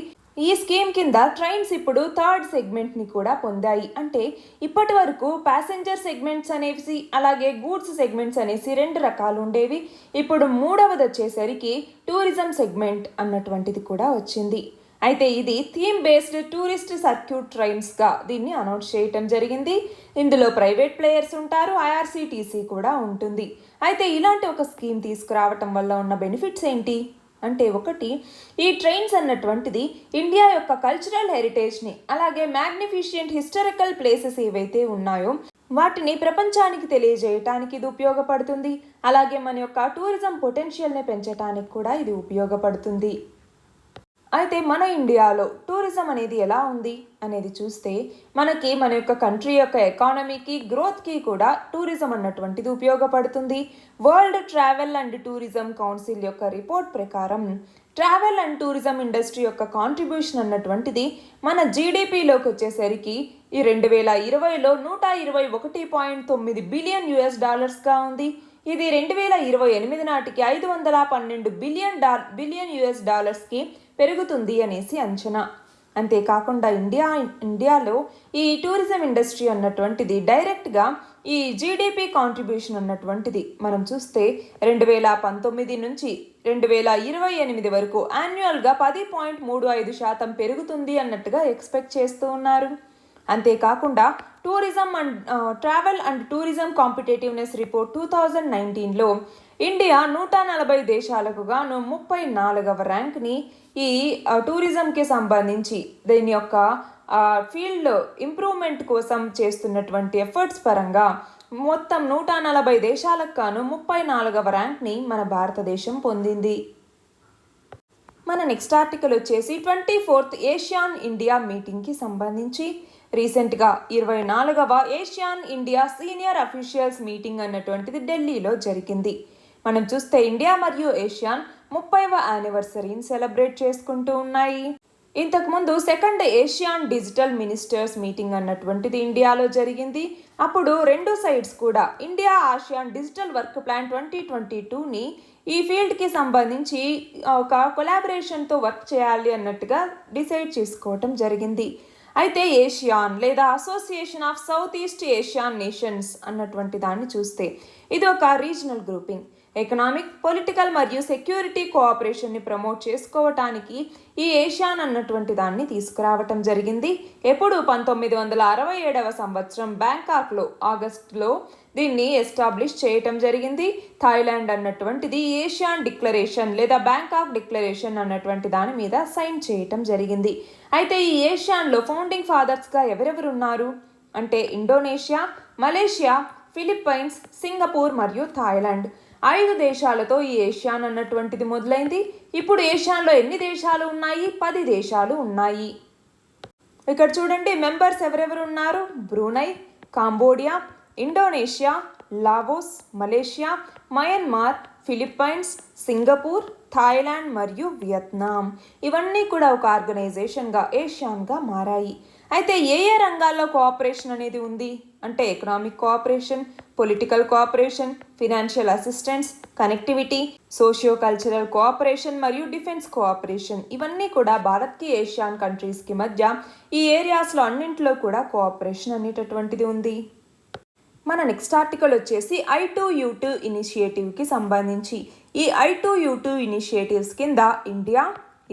ఈ స్కీమ్ కింద ట్రైన్స్ ఇప్పుడు 3rd సెగ్మెంట్ని కూడా పొందాయి. అంటే ఇప్పటి వరకు ప్యాసింజర్ సెగ్మెంట్స్ అనేసి అలాగే గూడ్స్ సెగ్మెంట్స్ అనేసి 2 రకాలు ఉండేవి. ఇప్పుడు 3వది వచ్చేసరికి టూరిజం సెగ్మెంట్ అన్నటువంటిది కూడా వచ్చింది. అయితే ఇది థీమ్ బేస్డ్ టూరిస్ట్ సర్క్యూట్ ట్రైన్స్గా దీన్ని అనౌన్స్ చేయటం జరిగింది. ఇందులో ప్రైవేట్ ప్లేయర్స్ ఉంటారు, IRCTC కూడా ఉంటుంది. అయితే ఇలాంటి ఒక స్కీమ్ తీసుకురావటం వల్ల ఉన్న బెనిఫిట్స్ ఏంటి అంటే, ఒకటి, ఈ ట్రైన్స్ అన్నటువంటిది ఇండియా యొక్క కల్చరల్ హెరిటేజ్ని అలాగే మ్యాగ్నిఫిషియంట్ హిస్టారికల్ ప్లేసెస్ ఏవైతే ఉన్నాయో వాటిని ప్రపంచానికి తెలియజేయటానికి ఇది ఉపయోగపడుతుంది. అలాగే మన యొక్క టూరిజం పొటెన్షియల్ని పెంచడానికి కూడా ఇది ఉపయోగపడుతుంది. అయితే మన ఇండియాలో టూరిజం అనేది ఎలా ఉంది అనేది చూస్తే మనకి మన యొక్క కంట్రీ యొక్క ఎకానమీకి గ్రోత్కి కూడా టూరిజం అన్నటువంటిది ఉపయోగపడుతుంది. World travel and tourism council యొక్క రిపోర్ట్ ప్రకారం ట్రావెల్ అండ్ టూరిజం ఇండస్ట్రీ యొక్క కాంట్రిబ్యూషన్ అన్నటువంటిది మన GDPలోకి వచ్చేసరికి ఈ 2020లో $121.9 బిలియన్ ఉంది. ఇది 2028 నాటికి $512 బిలియన్ పెరుగుతుంది అనేసి అంచనా. అంతేకాకుండా ఇండియాలో ఈ టూరిజం ఇండస్ట్రీ అన్నటువంటిది డైరెక్ట్గా ఈ GDP కాంట్రిబ్యూషన్ అన్నటువంటిది మనం చూస్తే 2019 నుంచి 2028 వరకు యాన్యువల్గా 10.35% పెరుగుతుంది అన్నట్టుగా ఎక్స్పెక్ట్ చేస్తూ ఉన్నారు. అంతేకాకుండా travel and tourism competitiveness report 2019లో ఇండియా 140 దేశాలకు గాను 34వ ర్యాంక్ని ఈ టూరిజంకి సంబంధించి దీని యొక్క ఫీల్డ్ ఇంప్రూవ్మెంట్ కోసం చేస్తున్నటువంటి ఎఫర్ట్స్ పరంగా మొత్తం 140 దేశాలకు గాను 34వ ర్యాంక్ని మన భారతదేశం పొందింది. మన నెక్స్ట్ ఆర్టికల్ వచ్చేసి 24th ఏషియాన్ ఇండియా మీటింగ్కి సంబంధించి రీసెంట్గా 24వ ASEAN India senior officials meeting అన్నటువంటిది ఢిల్లీలో జరిగింది. మనం చూస్తే ఇండియా మరియు ఏషియాన్ 30వ యానివర్సరీని సెలబ్రేట్ చేసుకుంటూ ఉన్నాయి. ఇంతకుముందు 2nd ASEAN digital ministers meeting అన్నటువంటిది ఇండియాలో జరిగింది. అప్పుడు 2 సైడ్స్ కూడా India ASEAN digital work plan 2022ని ఈ ఫీల్డ్కి సంబంధించి ఒక కొలాబరేషన్తో వర్క్ చేయాలి అన్నట్టుగా డిసైడ్ చేసుకోవటం జరిగింది. అయితే ఏషియాన్ లేదా association of south east Asian nations అన్నటువంటి దాన్ని చూస్తే ఇది ఒక రీజనల్ గ్రూపింగ్. ఎకనామిక్, పొలిటికల్ మరియు సెక్యూరిటీ కోఆపరేషన్ని ప్రమోట్ చేసుకోవటానికి ఈ ఏషియాన్ అన్నటువంటి దాన్ని తీసుకురావటం జరిగింది. ఎప్పుడు 1967వ సంవత్సరం బ్యాంకాక్లో ఆగస్టులో దీన్ని ఎస్టాబ్లిష్ చేయటం జరిగింది. థాయిలాండ్ అన్నటువంటిది ఏషియాన్ డిక్లరేషన్ లేదా బ్యాంకాక్ డిక్లరేషన్ అన్నటువంటి దాని మీద సైన్ చేయటం జరిగింది. అయితే ఈ ఏషియాన్లో ఫౌండింగ్ ఫాదర్స్గా ఎవరెవరు ఉన్నారు అంటే ఇండోనేషియా, మలేషియా, ఫిలిప్పైన్స్, సింగపూర్ మరియు థాయిలాండ్ 5 దేశాలతో ఈ ఏషియాన్ అన్నటువంటిది మొదలైంది. ఇప్పుడు ఏషియాన్లో ఎన్ని దేశాలు ఉన్నాయి? 10 దేశాలు ఉన్నాయి. ఇక్కడ చూడండి మెంబర్స్ ఎవరెవరు ఉన్నారు. Brunei, Cambodia, Indonesia, Laos, Malaysia, Myanmar, Philippines, Singapore, Thailand మరియు వియత్నాం. ఇవన్నీ కూడా ఒక ఆర్గనైజేషన్గా ఏషియాన్గా మారాయి. అయితే ఏ ఏ రంగాల్లో కోఆపరేషన్ అనేది ఉంది అంటే economic cooperation, political cooperation, financial assistance, connectivity, socio cultural cooperation మరియు డిఫెన్స్ కోఆపరేషన్. ఇవన్నీ కూడా భారత్కి ఏషియాన్ కంట్రీస్కి మధ్య ఈ ఏరియాస్లో అన్నింటిలో కూడా కోఆపరేషన్ అనేటటువంటిది ఉంది. మన నెక్స్ట్ ఆర్టికల్ వచ్చేసి I2U2 ఇనిషియేటివ్కి సంబంధించి. ఈ I2U2 ఇనిషియేటివ్స్ కింద ఇండియా,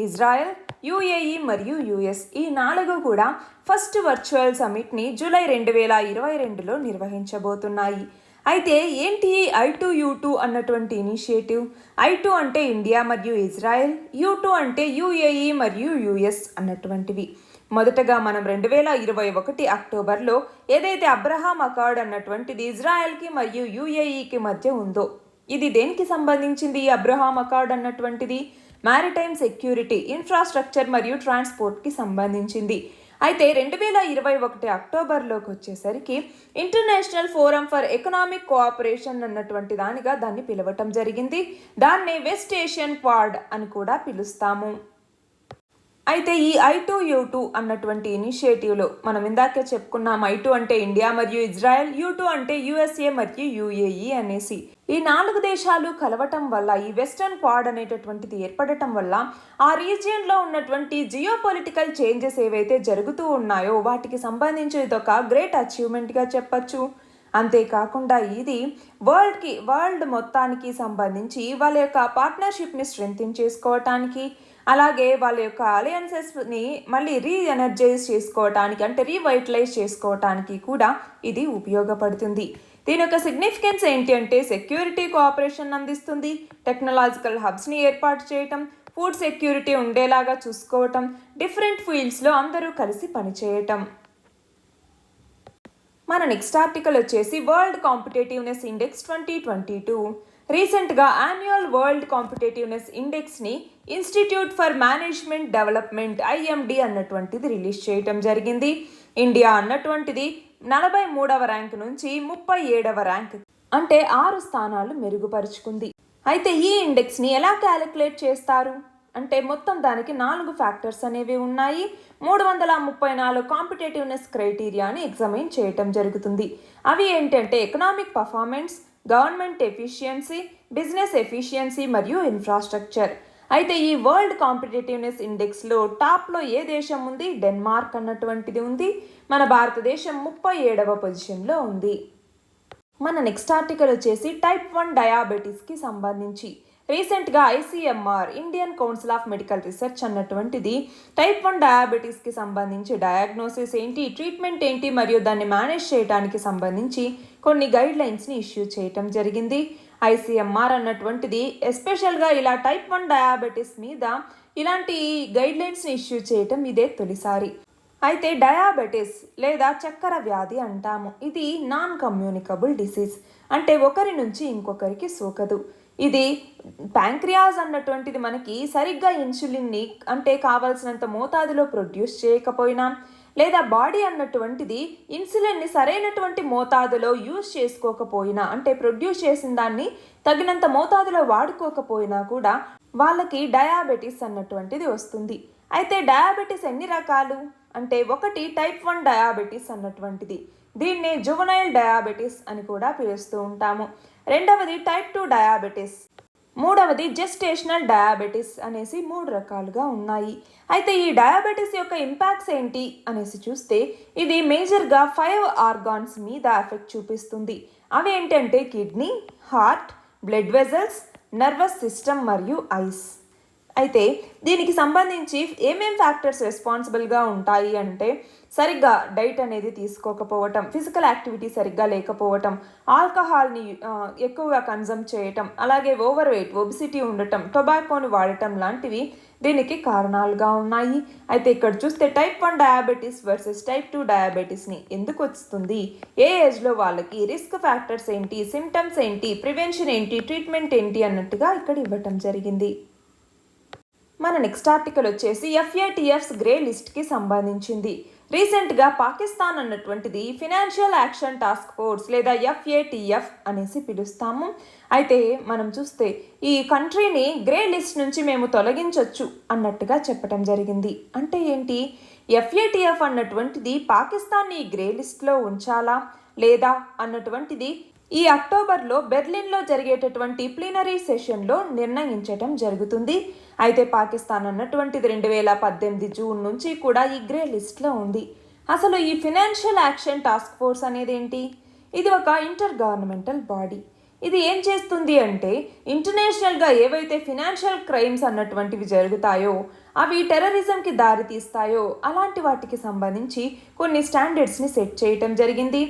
ఇజ్రాయెల్, UAE మరియు US ఈ 4 కూడా ఫస్ట్ వర్చువల్ సమిట్ని జూలై 2022లో నిర్వహించబోతున్నాయి. అయితే ఏంటి I2U2 అన్నటువంటి ఇనిషియేటివ్? I2 అంటే ఇండియా మరియు ఇజ్రాయెల్, U2 అంటే UAE మరియు US అన్నటువంటివి. మొదటగా మనం 2021 అక్టోబర్లో ఏదైతే అబ్రహాం అకార్డ్ అన్నటువంటిది ఇజ్రాయెల్కి మరియు UAEకి మధ్య ఉందో, ఇది దేనికి సంబంధించింది? ఈ అబ్రహాం అకార్డ్ అన్నటువంటిది మ్యారిటైమ్ సెక్యూరిటీ, ఇన్ఫ్రాస్ట్రక్చర్ మరియు ట్రాన్స్పోర్ట్కి సంబంధించింది. అయితే 2021 అక్టోబర్లోకి వచ్చేసరికి international forum for economic cooperation అన్నటువంటి దానిగా దాన్ని పిలవటం జరిగింది. దాన్ని వెస్ట్ ఏషియన్ క్వాడ్ అని కూడా పిలుస్తాము. అయితే ఈ I2U2 అన్నటువంటి ఇనిషియేటివ్లో మనం ఇందాకే చెప్పుకున్నాం, I2 అంటే ఇండియా మరియు ఇజ్రాయెల్, U2 అంటే USA మరియు UAE అనేసి. ఈ 4 దేశాలు కలవటం వల్ల ఈ వెస్టర్న్ క్వాడ్ అనేటటువంటిది ఏర్పడటం వల్ల ఆ రీజియన్లో ఉన్నటువంటి జియో పొలిటికల్ చేంజెస్ ఏవైతే జరుగుతూ ఉన్నాయో వాటికి సంబంధించి ఇదొక గ్రేట్ అచీవ్మెంట్గా చెప్పచ్చు. అంతేకాకుండా ఇది వరల్డ్ మొత్తానికి సంబంధించి వాళ్ళ యొక్క పార్ట్నర్షిప్ని స్ట్రెంథెన్ చేసుకోవటానికి, అలాగే వాళ్ళ యొక్క అలయన్సెస్ని మళ్ళీ రీఎనర్జైజ్ చేసుకోవటానికి అంటే రీవైటలైజ్ చేసుకోవటానికి కూడా ఇది ఉపయోగపడుతుంది. దీని యొక్క సిగ్నిఫికెన్స్ ఏంటి అంటే సెక్యూరిటీ కోఆపరేషన్ అందిస్తుంది, టెక్నాలజికల్ హబ్స్ని ఏర్పాటు చేయటం, ఫుడ్ సెక్యూరిటీ ఉండేలాగా చూసుకోవటం, డిఫరెంట్ ఫీల్డ్స్లో అందరూ కలిసి పనిచేయటం. మన నెక్స్ట్ ఆర్టికల్ వచ్చేసి వరల్డ్ కాంపిటేటివ్నెస్ ఇండెక్స్ 2022. రీసెంట్గా యాన్యువల్ వరల్డ్ కాంపిటేటివ్నెస్ ఇండెక్స్ని institute for management development IMD అన్నటువంటిది రిలీజ్ చేయటం జరిగింది. ఇండియా అన్నటువంటిది 43వ ర్యాంక్ నుంచి 37వ ర్యాంక్ అంటే 6 స్థానాలు మెరుగుపరుచుకుంది. అయితే ఈ ఇండెక్స్ని ఎలా క్యాలిక్యులేట్ చేస్తారు అంటే మొత్తం దానికి 4 ఫ్యాక్టర్స్ అనేవి ఉన్నాయి. 334 కాంపిటేటివ్నెస్ క్రైటీరియాని ఎగ్జామిన్ చేయటం జరుగుతుంది. అవి ఏంటంటే economic performance, government efficiency, business efficiency మరియు ఇన్ఫ్రాస్ట్రక్చర్. అయితే ఈ వరల్డ్ కాంపిటేటివ్నెస్ ఇండెక్స్లో టాప్లో ఏ దేశం ఉంది? డెన్మార్క్ అన్నటువంటిది ఉంది. మన భారతదేశం 37వ పొజిషన్లో ఉంది. మన నెక్స్ట్ ఆర్టికల్ వచ్చేసి టైప్ 1 డయాబెటీస్కి సంబంధించి. రీసెంట్గా ICMR Indian council of medical research అన్నటువంటిది టైప్ 1 డయాబెటీస్కి సంబంధించి డయాగ్నోసిస్ ఏంటి, ట్రీట్మెంట్ ఏంటి మరియు దాన్ని మేనేజ్ చేయడానికి సంబంధించి కొన్ని గైడ్ లైన్స్ని ఇష్యూ చేయటం జరిగింది. ICMR అన్నటువంటిది ఎస్పెషల్గా ఇలా టైప్ 1 డయాబెటీస్ మీద ఇలాంటి గైడ్ లైన్స్ని ఇష్యూ చేయటం ఇదే తొలిసారి. అయితే డయాబెటీస్ లేదా చక్కెర వ్యాధి అంటాము. ఇది నాన్ కమ్యూనికబుల్ డిసీజ్ అంటే ఒకరి నుంచి ఇంకొకరికి సోకదు. ఇది ప్యాంక్రియాస్ అన్నటువంటిది మనకి సరిగ్గా ఇన్సులిన్ని అంటే కావాల్సినంత మోతాదులో ప్రొడ్యూస్ చేయకపోయినా, లేదా బాడీ అన్నటువంటిది ఇన్సులిన్ని సరైనటువంటి మోతాదులో యూజ్ చేసుకోకపోయినా అంటే ప్రొడ్యూస్ చేసిన దాన్ని తగినంత మోతాదులో వాడుకోకపోయినా కూడా వాళ్ళకి డయాబెటీస్ అన్నటువంటిది వస్తుంది. అయితే డయాబెటీస్ ఎన్ని రకాలు అంటే ఒకటి టైప్ 1 డయాబెటీస్ అన్నటువంటిది, దీన్నే జువనైల్ డయాబెటీస్ అని కూడా పిలుస్తూ ఉంటాము. రెండవది టైప్ 2 డయాబెటీస్, మూడవది జెస్టేషనల్ డయాబెటీస్ అనేసి 3 రకాలుగా ఉన్నాయి. అయితే ఈ డయాబెటీస్ యొక్క ఇంపాక్ట్స్ ఏంటి అనేసి చూస్తే ఇది మేజర్గా 5 ఆర్గాన్స్ మీద ఎఫెక్ట్ చూపిస్తుంది. అవి ఏంటంటే kidney, heart, blood vessels, nervous system మరియు ఐస్. అయితే దీనికి సంబంధించి ఏమేం ఫ్యాక్టర్స్ రెస్పాన్సిబుల్గా ఉంటాయి అంటే సరిగ్గా డైట్ అనేది తీసుకోకపోవటం, ఫిజికల్ యాక్టివిటీ సరిగ్గా లేకపోవటం, ఆల్కహాల్ని ఎక్కువగా కన్జమ్ చేయటం, అలాగే ఓవర్ వెయిట్, ఒబిసిటీ ఉండటం, టొబాకోని వాడటం లాంటివి దీనికి కారణాలుగా ఉన్నాయి. అయితే ఇక్కడ చూస్తే టైప్ 1 డయాబెటీస్ వర్సెస్ టైప్ 2 డయాబెటీస్ని ఎందుకు వస్తుంది, ఏ ఏజ్లో వాళ్ళకి, రిస్క్ ఫ్యాక్టర్స్ ఏంటి, సిమ్టమ్స్ ఏంటి, ప్రివెన్షన్ ఏంటి, ట్రీట్మెంట్ ఏంటి అన్నట్టుగా ఇక్కడ ఇవ్వటం జరిగింది. మన నెక్స్ట్ ఆర్టికల్ వచ్చేసి FATF's గ్రే లిస్ట్కి సంబంధించింది. రీసెంట్గా పాకిస్తాన్ అన్నటువంటిది ఫినాన్షియల్ యాక్షన్ టాస్క్ ఫోర్స్ లేదా FATF అనేసి పిలుస్తాము. అయితే మనం చూస్తే ఈ కంట్రీని గ్రే లిస్ట్ నుంచి మేము తొలగించవచ్చు అన్నట్టుగా చెప్పడం జరిగింది. అంటే ఏంటి, FATF అన్నటువంటిది పాకిస్తాన్ని గ్రే లిస్ట్లో ఉంచాలా లేదా అన్నటువంటిది ఈ అక్టోబర్లో బెర్లిన్లో జరిగేటటువంటి ప్లీనరీ సెషన్లో నిర్ణయించటం జరుగుతుంది. అయితే పాకిస్తాన్ అన్నటువంటిది 2018 జూన్ నుంచి కూడా ఈ గ్రే లిస్ట్లో ఉంది. అసలు ఈ ఫినాన్షియల్ యాక్షన్ టాస్క్ ఫోర్స్ అనేది ఏంటి, ఇది ఒక ఇంటర్ గవర్నమెంటల్ బాడీ. ఇది ఏం చేస్తుంది అంటే ఇంటర్నేషనల్గా ఏవైతే ఫినాన్షియల్ క్రైమ్స్ అన్నటువంటివి జరుగుతాయో, అవి టెర్రరిజంకి దారి తీస్తాయో అలాంటి వాటికి సంబంధించి కొన్ని స్టాండర్డ్స్ని సెట్ చేయటం జరిగింది.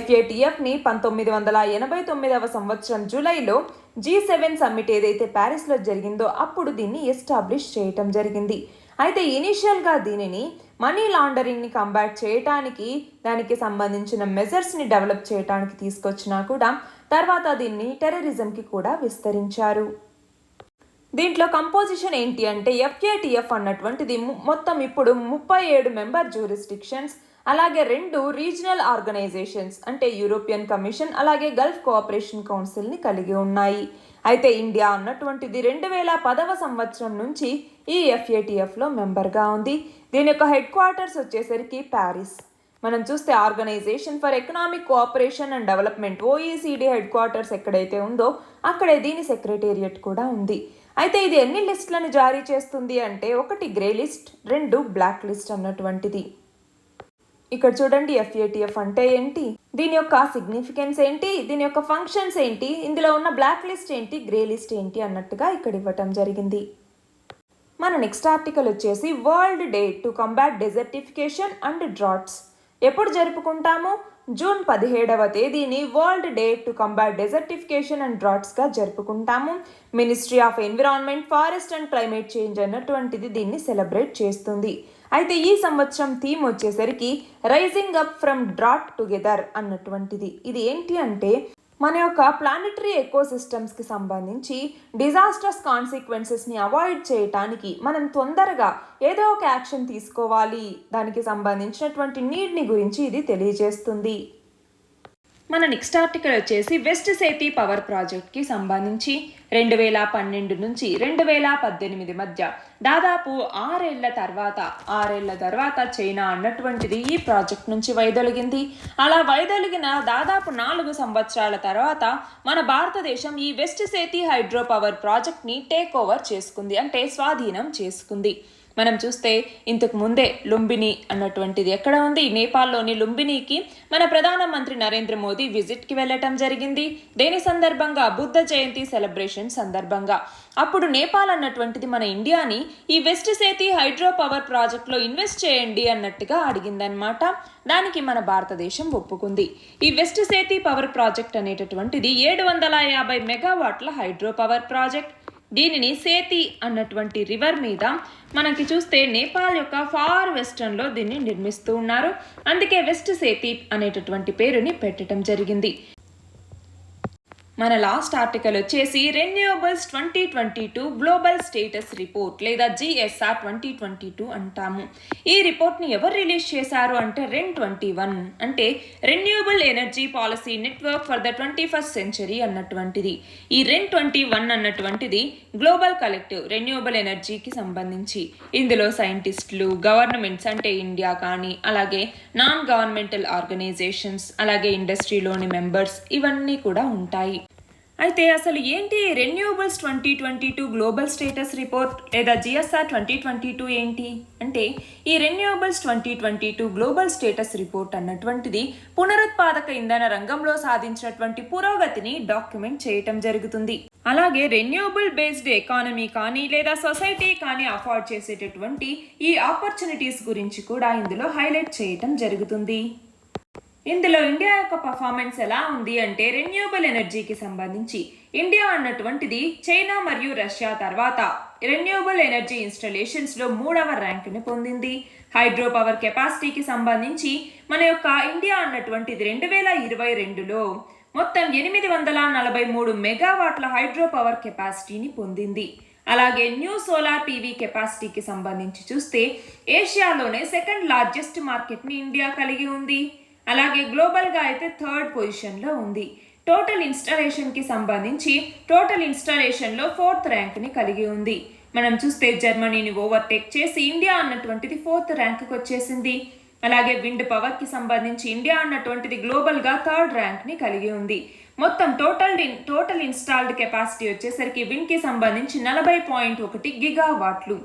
FATFని 1989 సంవత్సరం జూలైలో G7 సమ్మిట్ ఏదైతే ప్యారిస్లో జరిగిందో అప్పుడు దీన్ని ఎస్టాబ్లిష్ చేయటం జరిగింది. అయితే ఇనీషియల్గా దీనిని మనీ లాండరింగ్ని కంబాట్ చేయటానికి, దానికి సంబంధించిన మెజర్స్ని డెవలప్ చేయడానికి తీసుకొచ్చినా కూడా తర్వాత దీన్ని టెర్రరిజంకి కూడా విస్తరించారు. దీంట్లో కంపోజిషన్ ఏంటి అంటే FATF అన్నటువంటిది మొత్తం ఇప్పుడు 37 మెంబర్ జ్యూరిస్డిక్షన్స్, అలాగే 2 రీజనల్ ఆర్గనైజేషన్స్ అంటే యూరోపియన్ కమిషన్ అలాగే గల్ఫ్ కోఆపరేషన్ కౌన్సిల్ని కలిగి ఉన్నాయి. అయితే ఇండియా అన్నటువంటిది 2010 సంవత్సరం నుంచి ఈ FATFలో మెంబర్గా ఉంది. దీని యొక్క హెడ్ క్వార్టర్స్ వచ్చేసరికి ప్యారిస్. మనం చూస్తే organisation for economic cooperation and development OECD headquarters ఎక్కడైతే ఉందో అక్కడే దీని సెక్రటేరియట్ కూడా ఉంది. అయితే ఇది ఎన్ని లిస్టులను జారీ చేస్తుంది అంటే 1 గ్రే లిస్ట్, 2 బ్లాక్ లిస్ట్ అన్నటువంటిది. ఇక్కడ చూడండి FATF అంటే ఏంటి, దీని యొక్క సిగ్నిఫికెన్స్ ఏంటి, దీని యొక్క ఫంక్షన్స్ ఏంటి, ఇందులో ఉన్న బ్లాక్ లిస్ట్ ఏంటి, గ్రే లిస్ట్ ఏంటి అన్నట్టుగా ఇక్కడ ఇవ్వటం జరిగింది. మన నెక్స్ట్ ఆర్టికల్ వచ్చేసి world day to combat desertification and droughts. ఎప్పుడు జరుపుకుంటాము, జూన్ 17వ తేదీని world day to combat desertification and డ్రాట్స్గా జరుపుకుంటాము. Ministry of environment, forest and climate change అన్నటువంటిది దీన్ని సెలబ్రేట్ చేస్తుంది. అయితే ఈ సంవత్సరం థీమ్ వచ్చేసరికి rising up from drought together అన్నటువంటిది. ఇది ఏంటి అంటే మన యొక్క ప్లానెటరీ ఎకోసిస్టమ్స్కి సంబంధించి డిజాస్టర్స్ కాన్సిక్వెన్సెస్ని అవాయిడ్ చేయటానికి మనం తొందరగా ఏదో ఒక యాక్షన్ తీసుకోవాలి, దానికి సంబంధించినటువంటి నీడ్ని గురించి ఇది తెలియజేస్తుంది. మన నెక్స్ట్ ఆర్టికల్ వచ్చేసి వెస్ట్ సేతి పవర్ ప్రాజెక్ట్కి సంబంధించి 2012 నుంచి 2018 మధ్య దాదాపు 6 ఏళ్ల తర్వాత చైనా అన్నటువంటిది ఈ ప్రాజెక్ట్ నుంచి వైదొలిగింది. అలా వైదొలిగిన దాదాపు 4 సంవత్సరాల తర్వాత మన భారతదేశం ఈ వెస్ట్ సేతి హైడ్రో పవర్ ప్రాజెక్ట్ని టేక్ ఓవర్ చేసుకుంది, అంటే స్వాధీనం చేసుకుంది. మనం చూస్తే ఇంతకు ముందే లుంబిని అన్నటువంటిది ఎక్కడ ఉంది, నేపాల్లోని లుంబినికి మన ప్రధానమంత్రి నరేంద్ర మోదీ విజిట్కి వెళ్ళటం జరిగింది. దేని సందర్భంగా, బుద్ధ జయంతి సెలబ్రేషన్ సందర్భంగా. అప్పుడు నేపాల్ అన్నటువంటిది మన ఇండియాని ఈ వెస్ట్ సేతి హైడ్రో పవర్ ప్రాజెక్ట్లో ఇన్వెస్ట్ చేయండి అన్నట్టుగా అడిగిందనమాట. దానికి మన భారతదేశం ఒప్పుకుంది. ఈ వెస్ట్ సేతి పవర్ ప్రాజెక్ట్ అనేటటువంటిది 750 మెగావాట్ల హైడ్రో పవర్ ప్రాజెక్ట్. దీనిని సేతి అన్నటువంటి రివర్ మీద మనకి చూస్తే నేపాల్ యొక్క ఫార్ వెస్టర్న్లో దీన్ని నిర్మిస్తూ ఉన్నారు. అందుకే వెస్ట్ సేతి అనేటటువంటి పేరుని పెట్టడం జరిగింది. మన లాస్ట్ ఆర్టికల్ వచ్చేసి రెన్యూవబుల్స్ 2022 గ్లోబల్ స్టేటస్ రిపోర్ట్ లేదా GSR 2022 అంటాము. ఈ రిపోర్ట్ని ఎవరు రిలీజ్ చేశారు అంటే REN21 అంటే renewable energy policy network for the 21st century అన్నటువంటిది. ఈ REN21 అన్నటువంటిది గ్లోబల్ కలెక్టివ్ రెన్యూవబుల్ ఎనర్జీకి సంబంధించి. ఇందులో సైంటిస్టులు, గవర్నమెంట్స్ అంటే ఇండియా కానీ, అలాగే నాన్ గవర్నమెంటల్ ఆర్గనైజేషన్స్, అలాగే ఇండస్ట్రీలోని మెంబర్స్ ఇవన్నీ కూడా ఉంటాయి. అయితే అసలు ఏంటి రెన్యూబుల్స్ 2022 గ్లోబల్ స్టేటస్ రిపోర్ట్ లేదా జిఎస్ఆర్ 2022 ఏంటి అంటే ఈ రెన్యూబుల్స్ 2022 గ్లోబల్ స్టేటస్ రిపోర్ట్ అన్నటువంటిది పునరుత్పాదక ఇంధన రంగంలో సాధించినటువంటి పురోగతిని డాక్యుమెంట్ చేయటం జరుగుతుంది. అలాగే రెన్యూబుల్ బేస్డ్ ఎకానమీ కానీ లేదా సొసైటీ కానీ అఫోర్డ్ చేసేటటువంటి ఈ ఆపర్చునిటీస్ గురించి కూడా ఇందులో హైలైట్ చేయటం జరుగుతుంది. ఇందులో ఇండియా యొక్క పర్ఫార్మెన్స్ ఎలా ఉంది అంటే రెన్యూబుల్ ఎనర్జీకి సంబంధించి ఇండియా అన్నటువంటిది చైనా మరియు రష్యా తర్వాత రెన్యూబుల్ ఎనర్జీ ఇన్స్టాలేషన్స్లో 3వ ర్యాంకుని పొందింది. హైడ్రో పవర్ కెపాసిటీకి సంబంధించి మన యొక్క ఇండియా అన్నటువంటిది 2022లో మొత్తం 843 మెగావాట్ల హైడ్రో పవర్ కెపాసిటీని పొందింది. అలాగే న్యూ సోలార్ పీవీ కెపాసిటీకి సంబంధించి చూస్తే ఏషియాలోనే సెకండ్ లార్జెస్ట్ మార్కెట్ని ఇండియా కలిగి ఉంది. అలాగే గ్లోబల్గా అయితే 3rd పొజిషన్లో ఉంది. టోటల్ ఇన్స్టాలేషన్కి సంబంధించి టోటల్ ఇన్స్టాలేషన్లో 4th ర్యాంక్ని కలిగి ఉంది. మనం చూస్తే జర్మనీని ఓవర్టేక్ చేసి ఇండియా అన్నటువంటిది 4th ర్యాంక్కి వచ్చేసింది. అలాగే విండ్ పవర్కి సంబంధించి ఇండియా అన్నటువంటిది గ్లోబల్గా 3rd ర్యాంక్ని కలిగి ఉంది. మొత్తం టోటల్ ఇన్స్టాల్డ్ కెపాసిటీ వచ్చేసరికి విండ్కి సంబంధించి 40.1 గిగావాట్లు.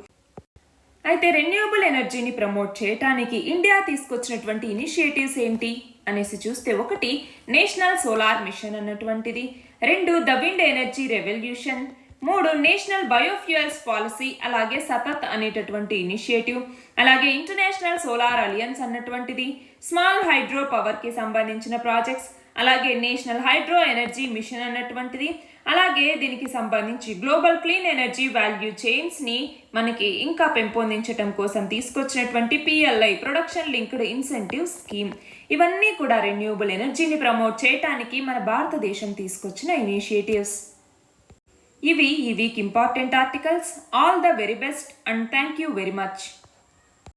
అయితే రెన్యూబుల్ ఎనర్జీని ప్రమోట్ చేయడానికి ఇండియా తీసుకొచ్చినటువంటి ఇనిషియేటివ్స్ ఏంటి అనేసి చూస్తే 1 నేషనల్ సోలార్ మిషన్ అన్నటువంటిది, 2 the wind energy revolution, 3 national biofuels policy, అలాగే సతత్ అనేటటువంటి ఇనిషియేటివ్, అలాగే ఇంటర్నేషనల్ సోలార్ అలియన్స్ అన్నటువంటిది, స్మాల్ హైడ్రో పవర్కి సంబంధించిన ప్రాజెక్ట్స్, అలాగే నేషనల్ హైడ్రో ఎనర్జీ మిషన్ అన్నటువంటిది, అలాగే దీనికి సంబంధించి గ్లోబల్ క్లీన్ ఎనర్జీ వాల్యూ చైన్స్ని మనకి ఇంకా పెంపొందించడం కోసం తీసుకొచ్చినటువంటి PLI production linked incentive scheme. ఇవన్నీ కూడా రెన్యూబుల్ ఎనర్జీని ప్రమోట్ చేయడానికి మన భారతదేశం తీసుకొచ్చిన ఇనిషియేటివ్స్. ఇవి ఈ week important articles. All the very best and thank you very much.